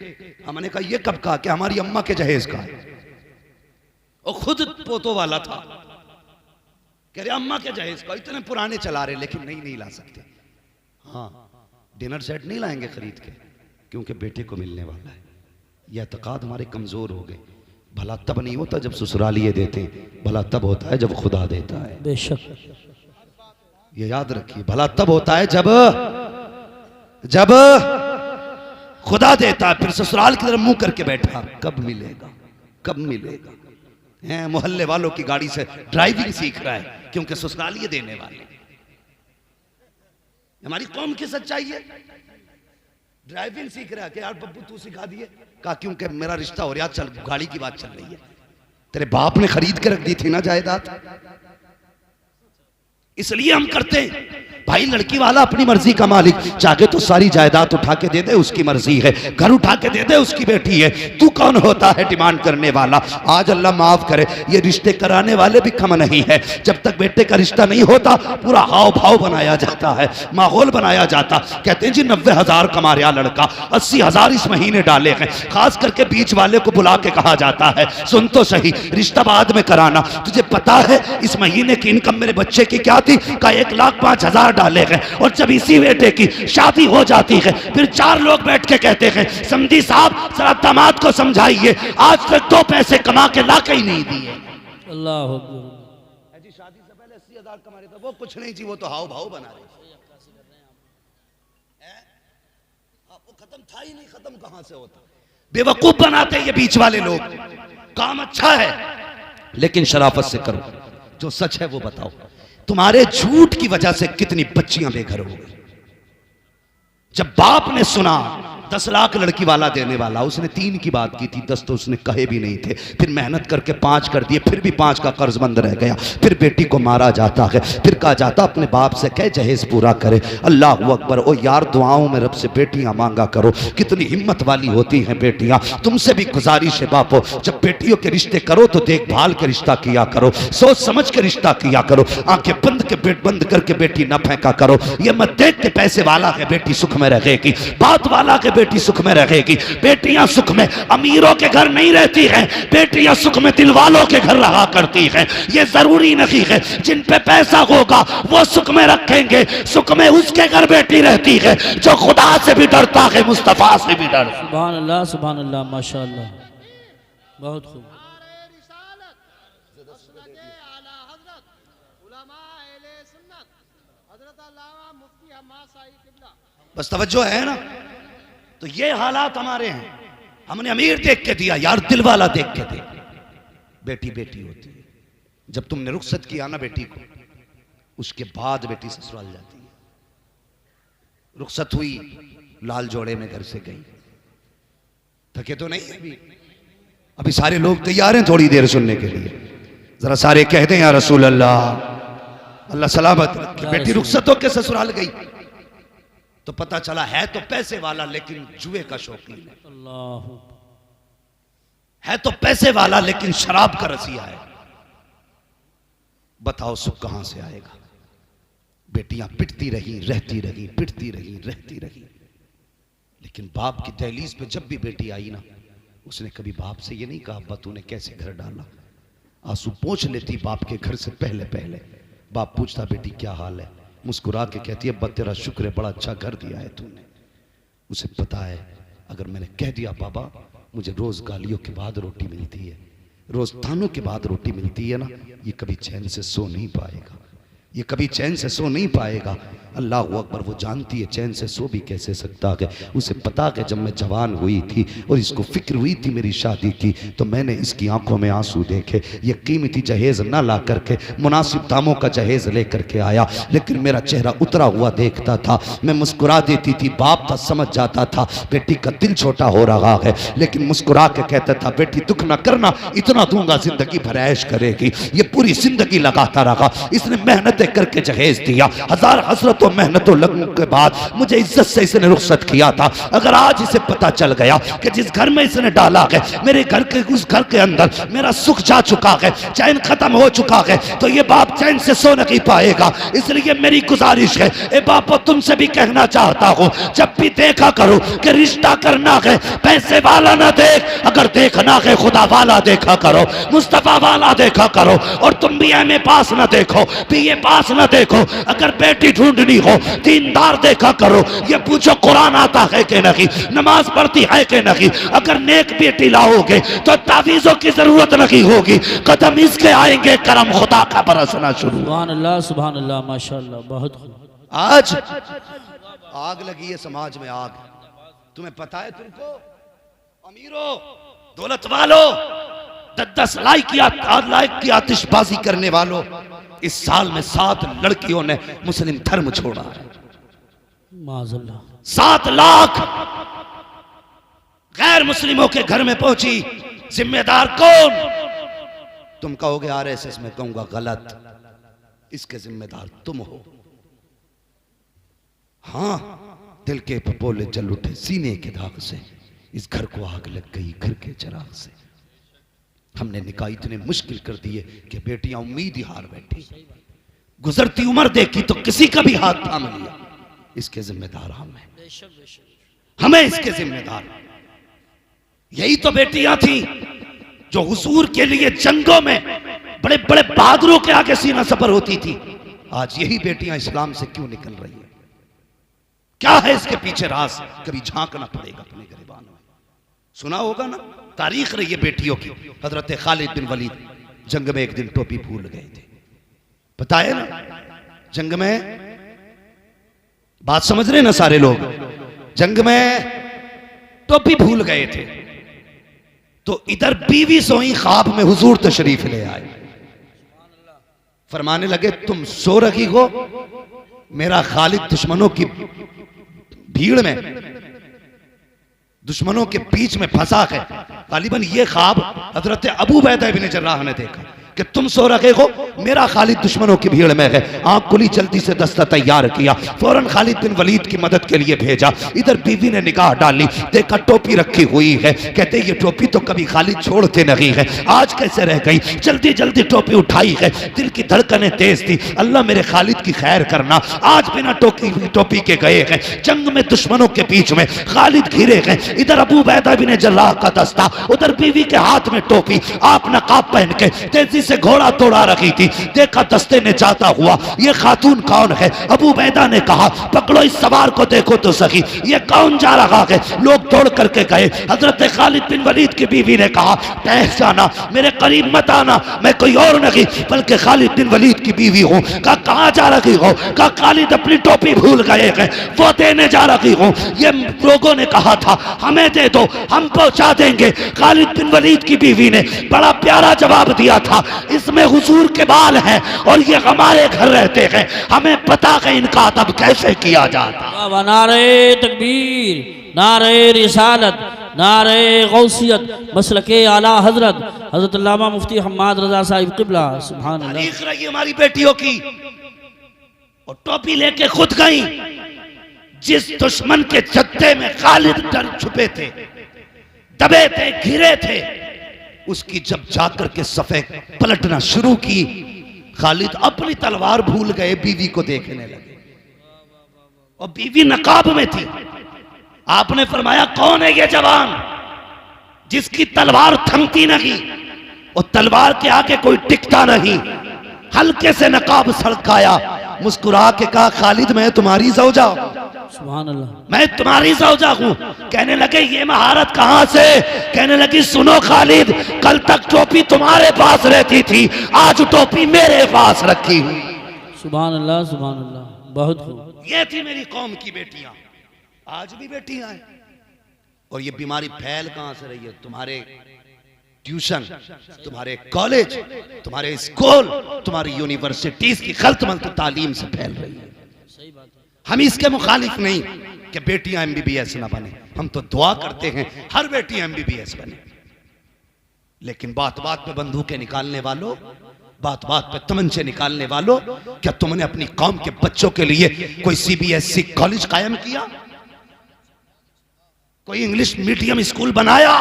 हमने कहा ये कब कहा कि हमारी अम्मा के जहेज का है, और खुद पोतों वाला था। कह रहे अम्मा के जहेज का, इतने पुराने चला रहे, लेकिन नहीं ला सकते। हाँ, डिनर सेट नहीं लाएंगे खरीद के, क्योंकि बेटे को मिलने वाला है। यह एतकाद हमारे कमजोर हो गए। भला तब नहीं होता जब ससुरालिये देते, भला तब होता है जब खुदा देता है। बेशक, ये याद रखिए, भला तब होता है जब खुदा देता है। फिर ससुराल की तरफ मुंह करके बैठा, कब मिलेगा कब मिलेगा। हैं, मोहल्ले वालों की गाड़ी से ड्राइविंग सीख रहा है क्योंकि ससुरालिये देने वाले। हमारी कौम की सच्चाई है। ड्राइविंग सीख रहा है कि यार बब्बू तू सिखा दिए, कहा क्योंकि मेरा रिश्ता हो रहा, चल गाड़ी की बात चल रही है। तेरे बाप ने खरीद के रख दी थी ना जायदाद, इसलिए हम करते हैं। भाई लड़की वाला अपनी मर्जी का मालिक, चाहे तो सारी जायदाद उठा के दे दे, उसकी मर्जी है। घर उठा के दे दे, उसकी बेटी है। तू कौन होता है डिमांड करने वाला। आज अल्लाह माफ करे, ये रिश्ते कराने वाले भी कम नहीं है। जब तक बेटे का रिश्ता नहीं होता, पूरा हाव भाव बनाया जाता है, माहौल बनाया जाता। कहते हैं जी 90,000 कमा रहा लड़का, 80,000 इस महीने डाले हैं। खास करके बीच वाले को बुला के कहा जाता है, सुन तो सही, रिश्ता बाद में कराना। तुझे पता है इस महीने की इनकम मेरे बच्चे की क्या थी? का 1,05,000 डाले हैं। और जब इसी बेटे की शादी हो जाती है, फिर 4 लोग बैठ के कहते हैं, समधी साहब जरा दामाद को समझाइए, आज तक 2 पैसे कमा के ला के ही नहीं दिए। अल्लाह जी शादी से पहले 80,000 कमा रहे थे, वो कुछ नहीं जी, वो तो हाव भाव बना रहे। वो खत्म था ही नहीं, खत्म कहां से होता। बेवकूफ बनाते ये बीच वाले लोग। काम अच्छा है लेकिन शराफत से करो, जो सच है वो बताओ। तुम्हारे झूठ की वजह से कितनी बच्चियां बेघर हो गई। जब बाप ने सुना 10 लाख लड़की वाला देने वाला, उसने 3 की बात की थी, 10 तो उसने कहे भी नहीं थे। फिर मेहनत करके 5 कर दिए, फिर भी 5 का कर्जमंद रह गया। फिर बेटी को मारा जाता है, फिर कहा जाता अपने बाप से कह जहेज पूरा करे। अल्लाह अकबर। ओ यार दुआओं में रब से बेटियां मांगा करो, कितनी हिम्मत वाली होती हैं बेटियां। तुमसे भी गुजारिश है बापो, जब बेटियों के रिश्ते करो तो देखभाल के रिश्ता किया करो, सोच समझ के रिश्ता किया करो। आंखें बंद के पेट बंद करके बेटी न फेंका करो। ये मत देख के पैसे वाला है बेटी सुख में रहेगी, बात वाला के बेटी सुख में रहेगी। बेटियां सुख में अमीरों के घर नहीं रहती हैं, बेटियां सुख में दिल वालों के घर रहा करती हैं। ये जरूरी नहीं है जिन पे पैसा होगा वो सुख में रखेंगे, सुख में उसके घर बेटी रहती है जो खुदा से भी डरता है, मुस्तफा से भी डरता। सुभान अल्लाह, सुभान अल्लाह, माशाअल्लाह, बहुत खूब। बस तवज्जो है ना। तो ये हालात हमारे हैं। हमने अमीर देख के दिया यार, दिल वाला देख के दे। बेटी बेटी होती है। जब तुमने रुखसत किया ना बेटी को, उसके बाद बेटी ससुराल जाती है। रुखसत हुई, लाल जोड़े में घर से गई, थके तो नहीं अभी सारे लोग तैयार हैं थोड़ी देर सुनने के लिए। जरा सारे कह दें या रसूल अल्लाह, अल्लाह सलामत रखे। बेटी रुखसत होकर ससुराल गई तो पता चला है तो पैसे वाला लेकिन जुए का शौकीन है। अल्लाह है तो पैसे वाला लेकिन शराब का रसिया है। बताओ सुख कहां से आएगा। बेटियां पिटती रही, रहती रही, पिटती रही, रहती रही। लेकिन बाप की दहलीज पे जब भी बेटी आई ना, उसने कभी बाप से ये नहीं कहा अब्बा तूने कैसे घर डाला। आंसू पोंछ लेती बाप के घर से पहले पहले। बाप पूछता बेटी क्या हाल है, मुस्कुरा के कहती है अब्बा तेरा शुक्र है, बड़ा अच्छा घर दिया है तूने। उसे पता है अगर मैंने कह दिया बाबा मुझे रोज गालियों के बाद रोटी मिलती है, रोज तानों के बाद रोटी मिलती है ना, ये कभी चैन से सो नहीं पाएगा, ये कभी चैन से सो नहीं पाएगा। अल्लाह अकबर, वो जानती है चैन से सो भी कैसे सकता है। उसे पता है जब मैं जवान हुई थी और इसको फिक्र हुई थी मेरी शादी की, तो मैंने इसकी आंखों में आंसू देखे। ये कीमती जहेज ना ला करके मुनासिब दामों का जहेज लेकर के आया, लेकिन मेरा चेहरा उतरा हुआ देखता था, मैं मुस्कुरा देती थी। बाप था, समझ जाता था बेटी का दिल छोटा हो रहा है, लेकिन मुस्कुरा के कहता था बेटी दुख ना करना, इतना दूंगा जिंदगी भर ऐश करेगी। ये पूरी जिंदगी लगाता रहा, इसने मेहनतें करके जहेज दिया। हजार हसरतों मेहनतों लगने के बाद मुझे इज्जत से इसने रुखसत किया था। अगर आज इसे पता चल गया कि जिस घर में इसने डाला है, मेरे घर के उस घर के अंदर मेरा सुख जा चुका है, चैन खत्म हो चुका है, तो ये बाप चैन से सो नहीं पाएगा। इसलिए मेरी गुजारिश है, ए बापो तुमसे भी कहना चाहता हूँ, जब भी देखा करो कि रिश्ता करना है पैसे वाला ना देख, अगर देखना है खुदा वाला देखा करो, मुस्तफा वाला देखा करो। और तुम भी एमए पास ना देखो, बीए पास ना देखो, अगर बेटी ढूंढनी हो दीनदार देखा करो। ये पूछो कुरान आता है कि नहीं, नमाज पढ़ती है कि नहीं। अगर नेक बेटी लाओगे तो तावीज़ों की जरूरत नहीं होगी, कदम इसके आएंगे, करम खुदा का बरसना शुरू। सुभान अल्लाह, माशाअल्लाह, बहुत खूब। आज आग लगी है समाज में, आग। तुम्हें पता है, तुमको अमीरों दौलत वालों 10 लाख की आतिशबाजी करने वालों, इस साल में 7 लड़कियों ने मुस्लिम धर्म छोड़ा है। माज़अल्लाह, 7 लाख गैर मुस्लिमों के घर में पहुंची। जिम्मेदार कौन? तुम कहोगे आरएसएस, में कहूंगा गलत, इसके जिम्मेदार तुम हो। हां, दिल के पपोले जल उठे सीने के दाग से, इस घर को आग लग गई घर के चिराग से। हमने निकाह इतने मुश्किल कर दिए कि बेटियां उम्मीद ही हार बैठी। गुजरती उम्र देखी तो किसी का भी हाथ थाम लिया। इसके जिम्मेदार हम हैं, हमें इसके जिम्मेदार। यही तो बेटियां थी जो हुजूर के लिए जंगों में बड़े बड़े बहादुरों के आगे सीना सफर होती थी। आज यही बेटियां इस्लाम से क्यों निकल रही है? क्या है इसके पीछे राज? कभी झांकना पड़ेगा अपने गिरबान में। सुना होगा ना, तारीख रही है बेटियों की। हजरत खालिद बिन वलीद जंग में एक दिन टोपी भूल गए थे, पता है ना? जंग में, बात समझ रहे ना सारे लोग, जंग में टोपी भूल गए थे, तो इधर बीवी सोई, ख्वाब में हुजूर तशरीफ ले आए। फरमाने लगे तुम सो रही हो, मेरा खालिद दुश्मनों की भीड़ में, दुश्मनों के बीच में फंसा है। गालिबन ये ख्वाब हजरत अबू बैदा इब्न जर्राह ने देखा कि तुम सो रहे हो, मेरा खालिद दुश्मनों की भीड़ में है। आंख खुली, जल्दी से दस्ता तैयार किया, फौरन खालिद बिन वलीद की मदद के लिए भेजा। इधर बीवी ने निगाह डाली, देखा टोपी रखी हुई है। कहते ये टोपी तो कभी खालिद छोड़ते नहीं है, आज कैसे रह गई? जल्दी जल्दी टोपी उठाई है, दिल की धड़कनें तेज थी। अल्लाह मेरे खालिद की खैर करना, आज बिना टोपी के गए हैं जंग में, दुश्मनों के बीच में खालिद घिरे हैं। इधर अबू बैदा बिन जर्राह का दस्ता, उधर बीवी के हाथ में टोपी, आप नकाब पहन के तेजी से घोड़ा तोड़ा रखी थी। देखा दस्ते ने जाता हुआ, ये खातून कौन है? अबू बैदा ने कहा पकड़ो इस सवार को, देखो तो सही ये कौन जा रहा है। लोग दौड़ करके गए। हजरत खालिद बिन वलीद की बीवी ने कहा पहचाना, मेरे करीब मत आना, मैं कोई और नहीं बल्कि खालिद बिन वलीद की बीवी हूँ। कहा कहाँ जा रही हो? कहा खालिद अपनी टोपी भूल गए हैं, वो देने जा रही हूँ। ये लोगों ने कहा था हमें दे दो, हम पहुंचा देंगे। खालिद बिन वलीद की बीवी ने बड़ा प्यारा जवाब दिया था, इसमें हुजूर के बाल हैं और ये हमारे घर रहते हैं, हमें पता है इनका अदब कैसे किया जाता। नारे तकबीर, नारे रिसालत, नारे गौसियत, मसलके आला हजरत हजरत अल्लामा मुफ्ती हम्माद रजा साहिब क़िबला। सुभान अल्लाह। तारीख रही हमारी बेटियों की, और टोपी लेके खुद गई। जिस दुश्मन के जत्थे में खालिद डर छुपे थे, दबे थे, घिरे थे, उसकी जब जाकर के सफे पलटना शुरू की, खालिद अपनी तलवार भूल गए, बीवी को देखने लगे और बीवी नकाब में थी। आपने फरमाया कौन है ये जवान जिसकी तलवार थमती नहीं और तलवार के आगे कोई टिकता नहीं? हल्के से नकाब सड़काया, मुस्कुरा के कहा खालिद मैं तुम्हारी ज़ौजा हूं, सुभान अल्लाह। मैं तुम्हारी ज़ौजा हूं। कहने लगे ये महारत कहां से? कहने लगी सुनो खालिद, कल तक टोपी तुम्हारे पास रहती थी, आज टोपी मेरे पास रखी हुई। सुभान अल्लाह, सुभान अल्लाह, बहुत खूब। ये थी मेरी कौम की बेटियां, आज भी बेटियां हैं। और ये बीमारी फैल कहां से रही है? तुम्हारे ट्यूशन, तुम्हारे कॉलेज, तुम्हारे स्कूल, तुम्हारी यूनिवर्सिटीज की गलत तालीम से फैल रही है। सही बात है। हम इसके मुखालिफ नहीं कि बेटियां एमबीबीएस ना बने, हम तो दुआ करते हैं हर बेटी एमबीबीएस बने। लेकिन बात बात पे बंदूकें निकालने वालों, बात बात पे तमंचे निकालने वालों, क्या तुमने अपनी कौम के बच्चों के लिए कोई सीबीएसई कॉलेज कायम किया? कोई इंग्लिश मीडियम स्कूल बनाया?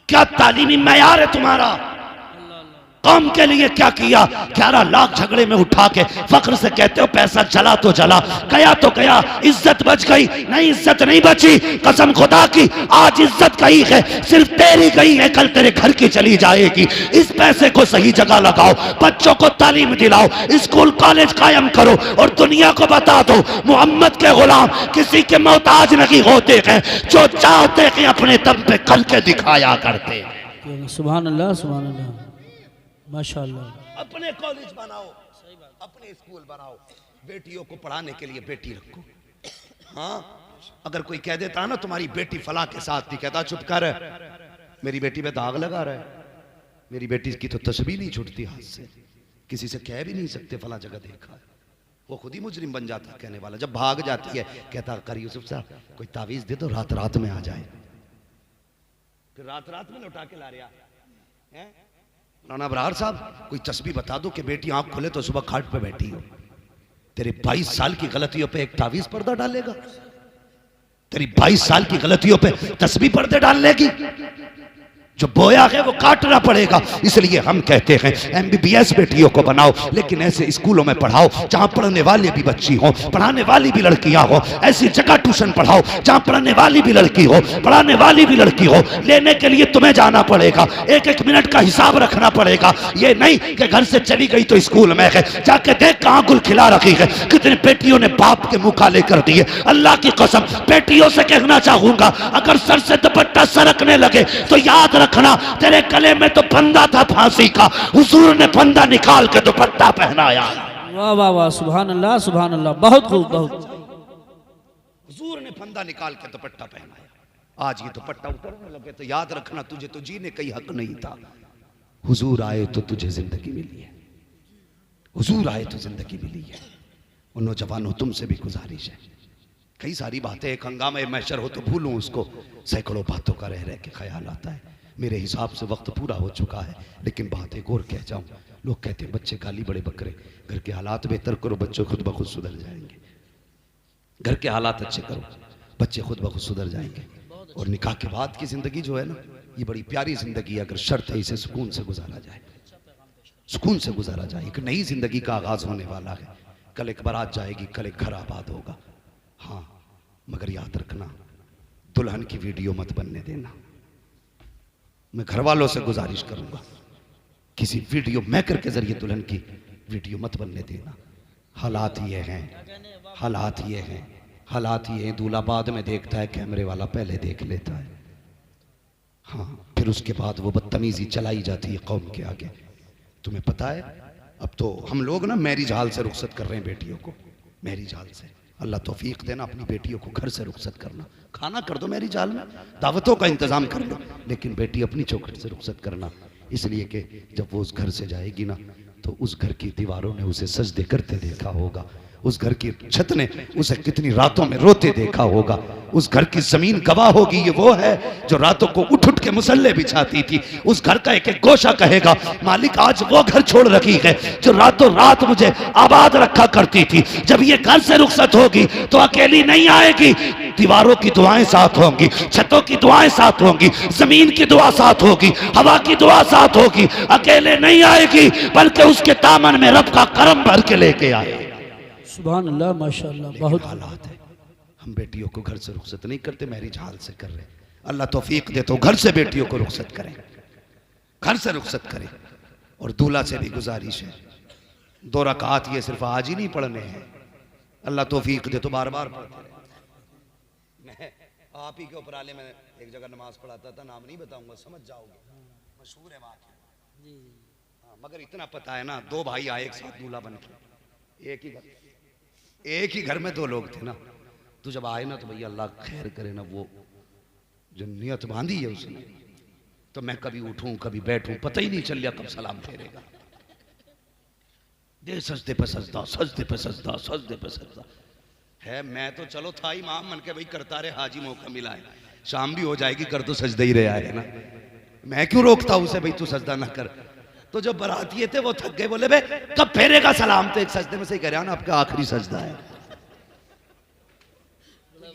क्या तालीमी मयार है तुम्हारा? कौम के लिए क्या किया? 11 लाख झगड़े में उठा के फख्र से कहते हो पैसा चला तो चला, गया तो गया, इज्जत बच गई? नहीं, इज्जत नहीं बची। कसम खुदा की आज इज्जत गई है, सिर्फ तेरी गई है, कल तेरे घर की चली जाएगी। इस पैसे को सही जगह लगाओ, बच्चों को तालीम दिलाओ, स्कूल कॉलेज कायम करो और दुनिया को बता दो मोहम्मद के गुलाम किसी के मोहताज नहीं होते हैं, जो चाहते हैं अपने दम पे करके दिखाया करते हैं। सुभान अल्लाह, सुभान अल्लाह, माशाअल्लाह। अपने कॉलेज बनाओ, अपने स्कूल बनाओ, बेटियों को पढ़ाने के लिए बेटी रखो। हाँ, अगर कोई कह देता ना तुम्हारी बेटी फला के साथ थी, कहता चुप कर, मेरी बेटी पे दाग लगा रहा है, मेरी बेटी की तो तस्वीर नहीं छूटती हाथ से, किसी से कह भी नहीं सकते फला जगह देखा है। वो खुद ही मुजरिम बन जाता कहने वाला। जब भाग जाती है कहता कर यूसुफ साहब कोई तावीज दे दो, रात रात में आ जाए। फिर रात रात में लौटा के ला रहा है। राना बरार साहब कोई तस्बीह बता दो कि बेटी आंख खोले तो सुबह खाट पे बैठी हो। तेरे 22 साल की गलतियों पे एक तावीज पर्दा डालेगा? तेरी 22 साल की गलतियों पे तस्बीह पर्दे डालने की? जो बोया है वो काटना पड़ेगा। इसलिए हम कहते हैं एमबीबीएस बेटियों को बनाओ, लेकिन ऐसे स्कूलों में पढ़ाओ जहां पढ़ने वाले भी बच्ची हो, पढ़ाने वाली भी लड़कियां हो। ऐसी जगह ट्यूशन पढ़ाओ जहां पढ़ने वाली भी लड़की हो, पढ़ाने वाली भी लड़की हो। लेने के लिए तुम्हें जाना पड़ेगा, एक एक मिनट का हिसाब रखना पड़ेगा। ये नहीं कि घर से चली गई तो स्कूल में है, जाके देख कहां गुल खिला रखी है। कितनी बेटियों ने बाप के मुंह काले कर दिए। अल्लाह की कसम बेटियों से कहना चाहूंगा, अगर सर से दुपट्टा सरकने लगे तो याद रखना तेरे गले में तो फंदा था फांसी का, हुजूर ने फंदा निकाल के दुपट्टा पहनाया। वाह वाह वाह, सुभान अल्लाह, सुभान अल्लाह, बहुत खूब, बहुत। हुजूर ने फंदा निकाल के दुपट्टा पहनाया। आज ये दुपट्टा उतरने लगे तो याद रखना तुझे तो जीने का ही हक नहीं था। हुजूर आए तो तुझे जिंदगी मिली है, हुजूर आए तो जिंदगी मिली है। उन नौजवानों तुमसे भी गुजारिश है, कई सारी बातें एक हंगामे महशर हो तो भूलूं उसको, सैकड़ों बातों का रह रह के ख्याल आता है। मेरे हिसाब से वक्त पूरा हो चुका है, लेकिन बात एक और कह जाऊं। लोग कहते हैं बच्चे गाली बड़े बकरे, घर के हालात बेहतर करो, बच्चे खुद ब खुद सुधर जाएंगे। घर के हालात अच्छे करो, बच्चे खुद ब खुद सुधर जाएंगे। और निकाह के बाद की जिंदगी जो है ना, ये बड़ी प्यारी जिंदगी है, अगर शर्त है इसे सुकून से गुजारा जाए, सुकून से गुजारा जाए। एक नई जिंदगी का आगाज होने वाला है। कल एक बारात जाएगी, कल एक घर आबाद होगा। हाँ, मगर याद रखना दुल्हन की वीडियो मत बनने देना। मैं घर वालों से गुजारिश करूंगा, किसी वीडियो मेकर के जरिए दुल्हन की वीडियो मत बनने देना। हालात ये हैं, हालात ये हैं, हालात ये हैं। दूल्हा बाद में देखता है, कैमरे वाला पहले देख लेता है। हाँ, फिर उसके बाद वो बदतमीजी चलाई जाती है कौम के आगे। तुम्हें पता है अब तो हम लोग ना मैरिज हाल से रुखसत कर रहे हैं बेटियों को, मैरिज हाल से। अल्लाह तौफीक देना अपनी बेटियों को घर से रुखसत करना। खाना कर दो मैरिज हाल में, दावतों का इंतजाम कर लो, लेकिन बेटी अपनी चौखट से रुखसत करना। इसलिए कि जब वो उस घर से जाएगी ना, तो उस घर की दीवारों ने उसे सजदे करते देखा होगा, उस घर की छत ने उसे कितनी रातों में रोते देखा होगा, उस घर की जमीन गवाह होगी। ये वो है जो रातों को उठ उठ के मुसल्ले बिछाती थी। उस घर का एक एक गोशा कहेगा मालिक आज वो घर छोड़ रखी है जो रातों रात मुझे आबाद रखा करती थी। जब ये घर से रुखसत होगी तो अकेली नहीं आएगी, दीवारों की दुआएं साथ होंगी, छतों की दुआएं साथ होंगी, जमीन की दुआ साथ होगी, हवा की दुआ साथ होगी। अकेले नहीं आएगी बल्कि उसके दामन में रब का करम भर के लेके आए। सुभान अल्लाह, माशाअल्लाह, बहुत हालात है। हम बेटियों को घर से रुखसत नहीं करते, मैरिज हाल से कर रहे। अल्लाह तौफीक दे तो घर से बेटियों को रुखसत करें, घर से रुखसत करें। और दूल्हा से भी गुजारिश है, 2 रकात ये सिर्फ आज ही नहीं पढ़ने हैं, अल्लाह तौफीक दे तो बार बार पढ़ते रहे। मैं आप ही के उपराले में एक जगह नमाज पढ़ाता था, नाम नहीं बताऊंगा, समझ जाओगे, मशहूर है वाक़या। हाँ, मगर इतना पता है ना, 2 भाई आए एक साथ दूल्हा बन के, एक ही घर में 2 लोग थे ना। तो जब आए ना तो भैया अल्लाह खैर करे ना, वो जो नियत बांधी है उसने, तो मैं कभी उठूं कभी बैठूं, पता ही नहीं चल लिया कब सलाम फेरेगा। दे सजदे पे सजदा, सजदे पे सजदा, सजदे पे सजदा है। मैं तो चलो था इमाम मन के, भाई करता रहे, हाजी मौका मिला है, शाम भी हो जाएगी, कर तो सजदा ही रहा है ना, मैं क्यों रोकता उसे, भाई तू सजदा ना कर। तो जब बरातिये थे वो थक गए, बोले बे कब फेरेगा सलाम, तो एक सजदे में से कह रहा ना आपका आखिरी सजदा है।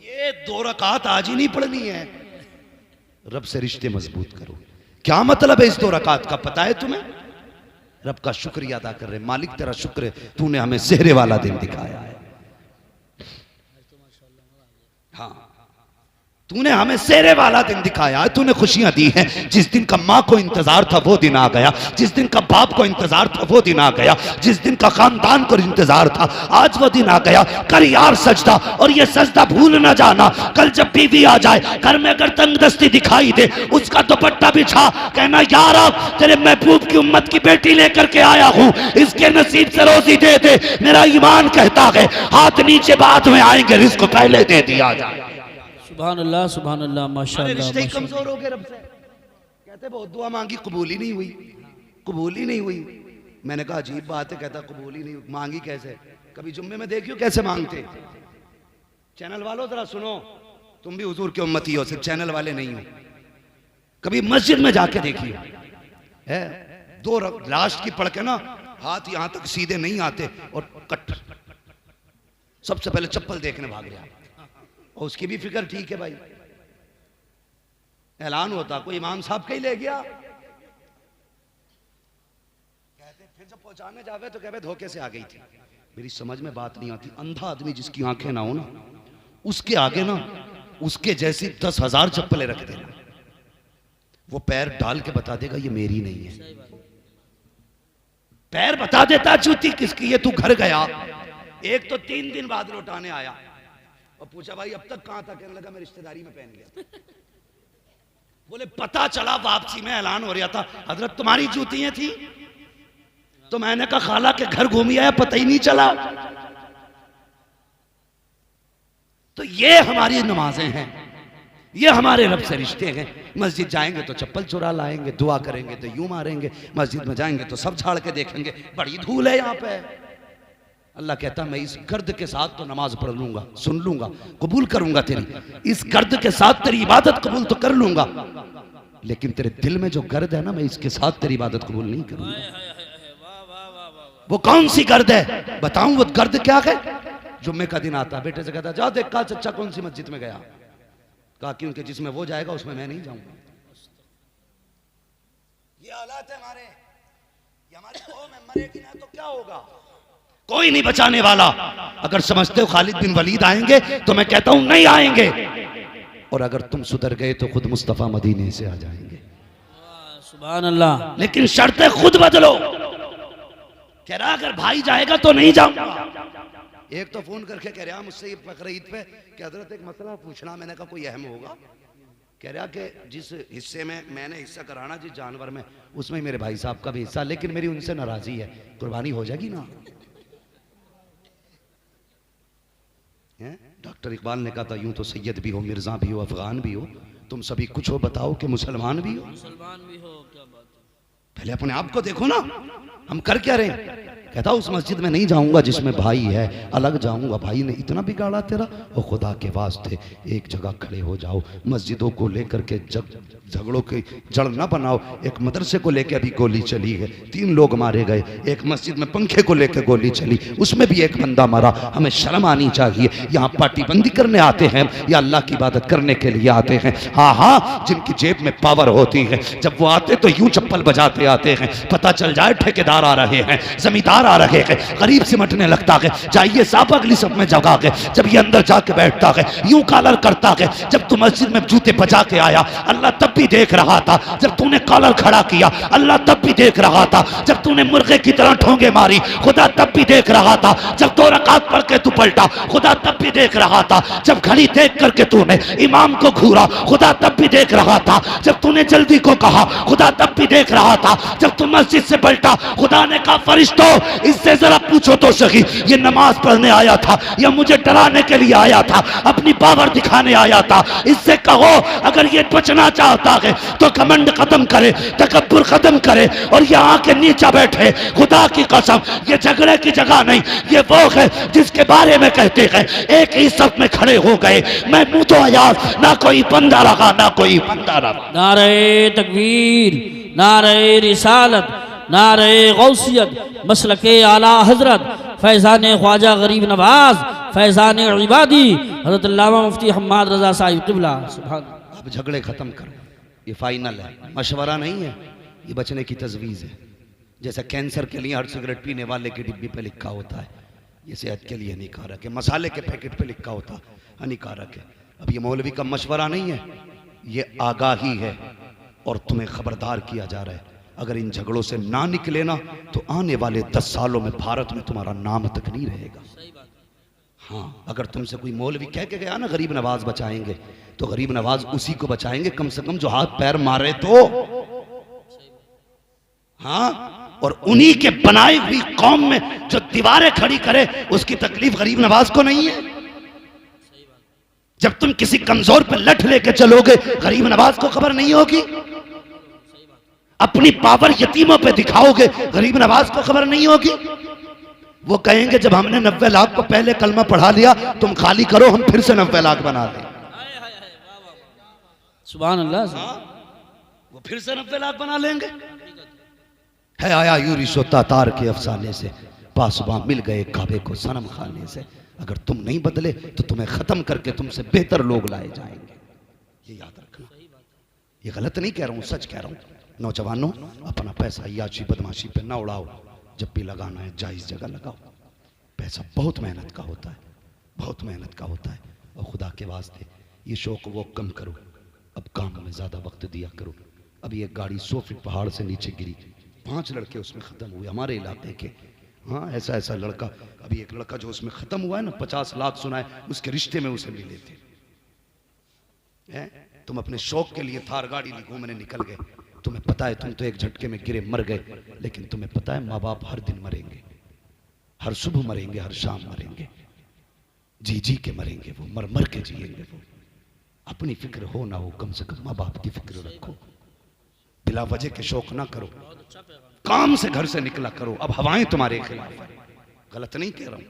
ये 2 रकात आज ही नहीं पढ़नी है। रब से रिश्ते मजबूत करो। क्या मतलब है इस 2 रकात का, पता है तुम्हें? रब का शुक्रिया अदा कर रहे, मालिक तेरा शुक्र है, तूने हमें सेहरे वाला दिन दिखाया है। हाँ, तूने हमें सेहरे वाला दिन दिखाया है, तूने खुशियां दी हैं। जिस दिन का माँ को इंतजार था वो दिन आ गया, जिस दिन का बाप को इंतजार था वो दिन आ गया, जिस दिन का खानदान को इंतजार था आज वो दिन आ गया। कर यार सजदा, और ये सजदा भूल ना जाना। कल जब बीवी आ जाए घर में, अगर तंगदस्ती दिखाई दे, उसका दुपट्टा बिछा, कहना यार अब तेरे महबूब की उम्मत की बेटी लेकर के आया हूँ, इसके नसीब से रोजी दे दे। मेरा ईमान कहता है हाथ नीचे बाद में आएंगे, रिस्क पहले दे दिया जाए। सुभान अल्लाह, माशाअल्लाह। रिश्ते ही कमजोर हो गए रब से। कहते बहुत दुआ मांगी, कबूल ही नहीं हुई, कबूल ही नहीं हुई। मैंने कहा अजीब बात है, कहता कबूल ही नहीं हुई, मांगी कैसे? कभी जुम्मे में देखियो कैसे मांगते। चैनल वालों जरा सुनो, तुम भी हुजूर की उम्मती हो, सिर्फ चैनल वाले नहीं हो। कभी मस्जिद में जाके देखिए, है 2 लास्ट की पढ़ के ना, हाथ यहां तक सीधे नहीं आते और कट, सबसे पहले चप्पल देखने भाग गया। और उसकी भी फिक्र ठीक है भाई, ऐलान होता कोई इमाम साहब का ही ले गया। कहते फिर जब पहुंचाने जावे तो कहते धोखे से आ गई थी। मेरी समझ में बात नहीं आती, अंधा आदमी जिसकी आंखें ना हो ना, उसके आगे ना उसके जैसी 10,000 चप्पलें रख देना, वो पैर डाल के बता देगा ये मेरी नहीं है। पैर बता देता जूती किसकी है। तू घर गया, एक तो 3 दिन बाद लौटाने आया और पूछा भाई अब तक कहां था, कहने लगा मैं रिश्तेदारी में पहन गया। बोले पता चला वापसी में ऐलान हो रहा था हजरत तुम्हारी जूतियां थी। तो मैंने कहा खाला के घर घूमी आया, पता ही नहीं चला। तो ये हमारी नमाजें हैं, ये हमारे रब से रिश्ते हैं। मस्जिद जाएंगे तो चप्पल चुरा लाएंगे, दुआ करेंगे तो यूं मारेंगे, मस्जिद में जाएंगे तो सब झाड़ के देखेंगे, बड़ी धूल है यहाँ पे। अल्लाह कहता मैं इस गर्द के साथ तो नमाज पढ़ लूंगा, सुन लूंगा, कबूल करूंगा तेरी, इस गर्द के साथ तेरी इबादत कबूल तो कर लूंगा, लेकिन तेरे दिल में जो गर्द है ना, मैं इसके साथ तेरी इबादत कबूल नहीं करूंगा। वो कौन सी गर्द है बताऊं? वो गर्द क्या है? जुम्मे का दिन आता, बेटे से कहता जा देख का चचा कौन सी मस्जिद में गया। कहा क्योंकि जिसमें वो जाएगा उसमें मैं नहीं जाऊंगा। ये हालात है हमारे, ये हमारी कौम है, मरेगी ना तो क्या होगा? कोई नहीं बचाने वाला। अगर समझते हो खालिद बिन वलीद आएंगे तो मैं कहता हूं नहीं आएंगे, और अगर तुम सुधर गए तो खुद मुस्तफा मदीने से आ जाएंगे। सुभान अल्लाह। लेकिन शर्तें खुद बदलो। कह रहा अगर भाई जाएगा तो नहीं जाऊंगा। एक तो फोन करके कह रहा मुझसे बकरीद पे कि हजरत एक मसला पूछना। मैंने कहा कोई अहम होगा? कह रहा कि जिस हिस्से में मैंने हिस्सा कराना, जिस जानवर में, उसमें मेरे भाई साहब का भी हिस्सा, लेकिन मेरी उनसे नाराजगी है, कुर्बानी हो जाएगी ना? डॉक्टर इकबाल ने कहा था यूं तो सैयद भी हो, मिर्जा भी हो, अफगान भी हो, तुम सभी कुछ हो, बताओ कि मुसलमान भी हो। मुसलमान भी हो, क्या बात है? पहले अपने आप को देखो ना, हम कर क्या रहे हैं? कहता उस मस्जिद में नहीं जाऊंगा जिसमें भाई है, अलग जाऊंगा। भाई ने इतना बिगाड़ा तेरा, और खुदा के वास्ते एक जगह खड़े हो जाओ। मस्जिदों को लेकर के झगड़ों की जड़ ना बनाओ। एक मदरसे को लेकर अभी गोली चली है, 3 लोग मारे गए। एक मस्जिद में पंखे को लेकर गोली चली, उसमें भी एक बंदा मरा। हमें शर्म आनी चाहिए। यहाँ पार्टी बंदी करने आते हैं या अल्लाह की इबादत करने के लिए आते हैं? हाँ हाँ, जिनकी जेब में पावर होती है, जब वो आते तो यूं चप्पल बजाते आते हैं, पता चल जाए ठेकेदार आ रहे हैं, जमींदार बाहर आ रहे हैं, गरीब सिमटने लगता है, चाहिए साहब अगली सब में जगह के। जब ये अंदर जाके बैठता है, यूं कॉलर करता है। जब तू मस्जिद में जूते बजा के आया, अल्लाह तब भी देख रहा था। जब तूने कॉलर खड़ा किया, अल्लाह तब भी देख रहा था। जब तूने मुर्गे की तरह ठोंगे मारी, खुदा तब भी देख रहा था। जब 2 रकात पढ़ के तू पलटा, खुदा तब भी देख रहा था। जब घड़ी देख करके तूने इमाम को घूरा, खुदा तब भी देख रहा था। जब तूने जल्दी को कहा, खुदा तब भी देख रहा था। जब तू मस्जिद से पलटा, खुदा ने कहा फरिश्तों इससे जरा पूछो तो सही, ये नमाज पढ़ने आया था या मुझे डराने के लिए आया था, अपनी पावर दिखाने आया था? इससे कहो अगर ये बचना चाहता है तो घमंड खत्म करे, तकब्बुर खत्म करे और यहाँ के नीचे बैठे। खुदा की कसम ये झगड़े की जगह नहीं, ये वो है जिसके बारे में कहते हैं एक ही सफ में खड़े हो गए, मैं मुंह तो आयाज, ना कोई बंदा रहा ना कोई बंदा रहा। नारे तकबीर, नारे रिसालत, नारे गौसियत, मसलके आला हजरत फैज़ान ख्वाजा गरीब नवाज, फैज़ान इबादी हज़रत अल्लामा मुफ्ती हम्माद रज़ा साहिब क़िबला। सुभान। अब झगड़े खत्म करो, ये फाइनल है, मशवरा नहीं है, ये बचने की तजवीज़ है। जैसे कैंसर के लिए हर सिगरेट पीने वाले की डिब्बी पे लिखा होता है, ये सेहत के लिए हानिकारक है। मसाले के पैकेट पे लिखा होता है हानिकारक है। अब ये मौलवी का मशवरा नहीं है, ये आगाही है और तुम्हें खबरदार किया जा रहा है। अगर इन झगड़ों से ना निकले ना तो आने वाले 10 सालों में भारत में तुम्हारा नाम तक नहीं रहेगा। हाँ, अगर तुमसे कोई मौलवी कह के गया ना गरीब नवाज बचाएंगे, तो गरीब नवाज उसी को बचाएंगे कम से कम जो हाथ पैर मारे तो। हाँ, और उन्हीं के बनाई हुई कौम में जो दीवारें खड़ी करे उसकी तकलीफ गरीब नवाज को नहीं है। जब तुम किसी कमजोर पे लठ लेके चलोगे गरीब नवाज को खबर नहीं होगी। अपनी पावर यतीमों पे दिखाओगे गरीब नवाज को खबर नहीं होगी। वो कहेंगे जब हमने 90 लाख को पहले कलमा पढ़ा लिया, तुम खाली करो, हम फिर से 90 लाख बना दें। सुभान अल्लाह। वो फिर से 90 लाख बना लेंगे। है आया यूरी सोता तार के अफसाने से, पासबां मिल गए काबे को सनम खाने से। अगर तुम नहीं बदले तो तुम्हें खत्म करके तुमसे बेहतर लोग लाए जाएंगे, ये याद रखना। ये गलत नहीं कह रहा हूं, सच कह रहा हूं। नौजवानों, अपना पैसा याची बदमाशी पे ना उड़ाओ, जब भी लगाना है जायज जगह लगाओ। पैसा बहुत मेहनत का होता है, बहुत मेहनत का होता है। और खुदा के वास्ते ये शौक वो कम करो, अब काम में ज्यादा वक्त दिया करो। अभी एक गाड़ी 100 फीट पहाड़ से नीचे गिरी, 5 लड़के उसमें खत्म हुए हमारे इलाके के। हाँ, ऐसा ऐसा लड़का, अभी एक लड़का जो उसमें खत्म हुआ है ना, 50 लाख सुना है, उसके रिश्ते में उसे मिले थे। तुम अपने शौक के लिए थार गाड़ी घूमने निकल गए, तुम्हें पता है तुम तो एक झटके में गिरे मर गए, लेकिन तुम्हें पता है माँ बाप हर दिन मरेंगे, हर सुबह मरेंगे, हर शाम मरेंगे, जी जी के मरेंगे, वो मर मर के जिएंगे। वो अपनी फिक्र हो ना हो, कम से कम माँ बाप की फिक्र रखो। बिला वजह के शौक ना करो, काम से घर से निकला करो। अब हवाएं तुम्हारे खिलाफ है, गलत नहीं कह रहा हूं।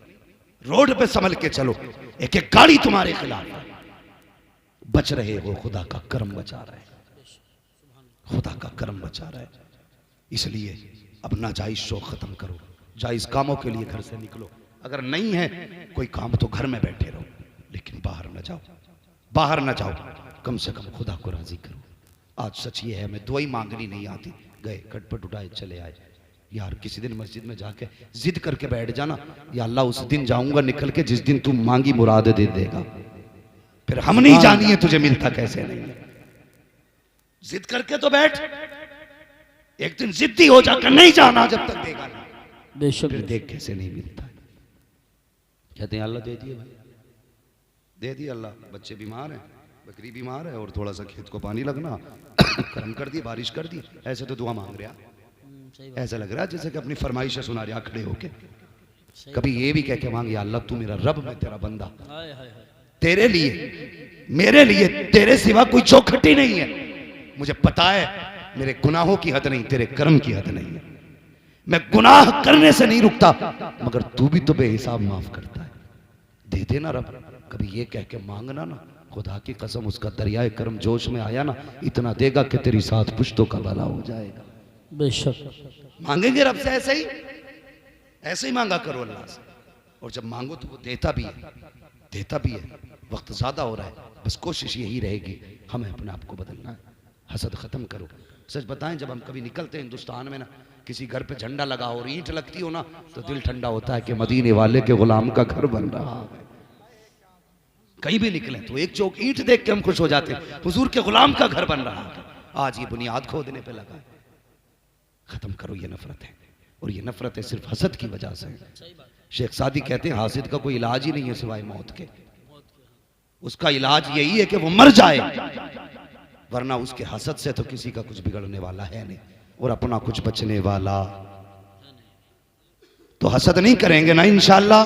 रोड पे संभल के चलो, एक एक गाड़ी तुम्हारे खिलाफ है। बच रहे हो, खुदा का करम बचा रहा है, खुदा का करम बचा रहा है। इसलिए अब नाजायज शौक खत्म करो, जायज कामों के लिए घर से निकलो। अगर नहीं है कोई काम तो घर में बैठे रहो, लेकिन बाहर न जाओ, बाहर न जाओ। कम से कम खुदा को राजी करो। आज सच ये है, मैं दुआई मांगनी नहीं आती, गए खटपट उठाए चले आए। यार किसी दिन मस्जिद में जाके जिद करके बैठ जाना, या अल्लाह उस दिन जाऊंगा निकल के जिस दिन तू मांगी मुराद दे देगा। फिर हम नहीं जानिए तुझे मिलता कैसे नहीं है। जिद करके तो बैठ, एक दिन जिद्दी हो जाकर नहीं जाना जब तक देगा नहीं, बेशक। फिर देख कैसे नहीं मिलता। कहते हैं अल्लाह दे दिए भाई, दे दिए अल्लाह। बच्चे बीमार हैं, बकरी बीमार है, और थोड़ा सा खेत को पानी लगना, करम कर दी, बारिश कर दी। ऐसे तो दुआ मांग रहा, ऐसा लग रहा है जैसे कि अपनी फरमाइशें सुना रहा खड़े होके। कभी ये भी कह के मांग, या अल्लाह तू मेरा रब, मैं तेरा बंदा, तेरे लिए मेरे लिए तेरे सिवा कोई चौखटी नहीं है। मुझे पता है मेरे गुनाहों की हद नहीं, तेरे कर्म की हद नहीं है। मैं गुनाह करने से नहीं रुकता, मगर तू भी तो बेहिसाब माफ करता है, दे देना रब। कभी ये कह के मांगना ना, खुदा की कसम उसका दरियाए कर्म जोश में आया ना, इतना देगा कि तेरी 7 पुश्तों का भला हो जाएगा। बेशक मांगेंगे रब से ऐसे ही, ऐसे ही मांगा करो अल्लाह से। और जब मांगो तो वो देता भी है, देता भी है। वक्त ज्यादा हो रहा है, बस कोशिश यही रहेगी हमें अपने आप को बदलना है। हसद खत्म करो। सच बताएं, जब हम कभी निकलते हैं हिंदुस्तान में ना, किसी घर पे झंडा लगा हो और ईंट लगती हो ना तो दिल ठंडा होता है कि मदीने वाले के गुलाम का घर बन रहा है। कहीं भी निकले तो एक चौक ईंट देख के हम खुश हो जाते हैं, हुजूर के गुलाम का घर बन रहा है। आज ये बुनियाद खोदने पे लगा है। खत्म करो ये नफरत है, और ये नफरत है सिर्फ हसद की वजह से। शेख सादी कहते हैं हासिद का कोई इलाज ही नहीं है सिवाय मौत के। उसका इलाज यही है कि वो मर जाए, वरना उसके हसद से तो किसी का कुछ बिगड़ने वाला है नहीं और अपना कुछ बचने वाला। तो हसद नहीं करेंगे ना इंशाअल्लाह,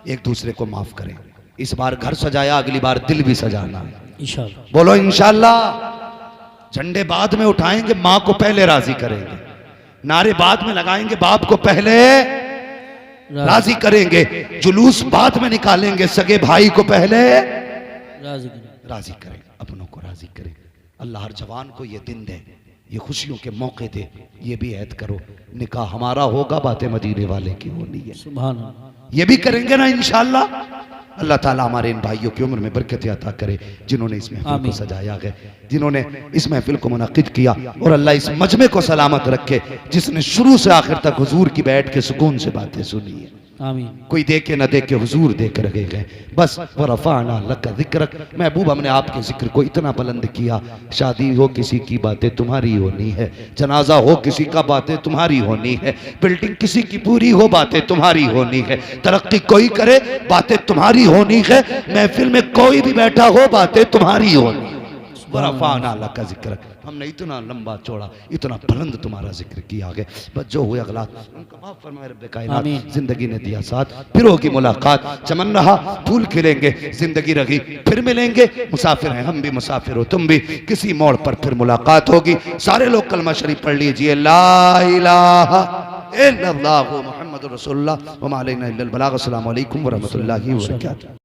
एक दूसरे को माफ करें। इस बार घर सजाया, अगली बार दिल भी सजाना है इंशाअल्लाह। बोलो इंशाअल्लाह। झंडे बाद में उठाएंगे, माँ को पहले राजी करेंगे। नारे बाद में लगाएंगे, बाप को पहले राजी करेंगे। जुलूस बाद में निकालेंगे, सगे भाई को पहले राजी करें, अपनों को राजी करें। अल्लाह हर जवान को ये दिन दे, ये खुशियों के मौके दे। ये भी ऐद करो निकाह हमारा होगा, बातें मदीने वाले की होनी है। सुभान अल्लाह। ये भी करेंगे ना इंशाअल्लाह। अल्लाह ताला हमारे इन भाइयों की उम्र में बरकत अता करे जिन्होंने इस महफिल को सजाया है, जिन्होंने इस महफिल को मुनाकिद किया। और अल्लाह इस मजमे को सलामत रखे जिसने शुरू से आखिर तक हुजूर की बैठ के सुकून से बातें सुनी है। आमीन। कोई देखे न देखे हुजूर देख रहे गए। बस व रफ़अना लका ज़िक्रक। महबूब हमने आपके जिक्र को इतना बुलंद किया। शादी हो किसी की बातें तुम्हारी होनी है, जनाजा हो किसी का बातें तुम्हारी होनी है, बिल्डिंग किसी की पूरी हो बातें तुम्हारी होनी है, तरक्की कोई करे बातें तुम्हारी होनी है, महफिल में कोई भी बैठा हो बातें तुम्हारी होनी है। व रफ़अना लका ज़िक्रक। हमने इतना लंबा चौड़ा इतना बुलंद तुम्हारा जिक्र किया है। बस जो हुए अगला उनका माफ फरमाए रब्बे कायनात। जिंदगी ने दिया साथ, फिर होगी मुलाकात। चमन रहा फूल खिलेंगे, जिंदगी रही फिर मिलेंगे। मुसाफिर हैं हम भी, मुसाफिर हो तुम भी, किसी मोड़ पर फिर मुलाकात होगी। सारे लोग कलमा शरीफ पढ़ लीजिए, ला इलाहा इल्लल्लाहु मुहम्मदुर रसूलुल्लाह व मा अलैना इल्लल बलाग। अस्सलामु अलैकुम व रहमतुल्लाहि व बरकातहू।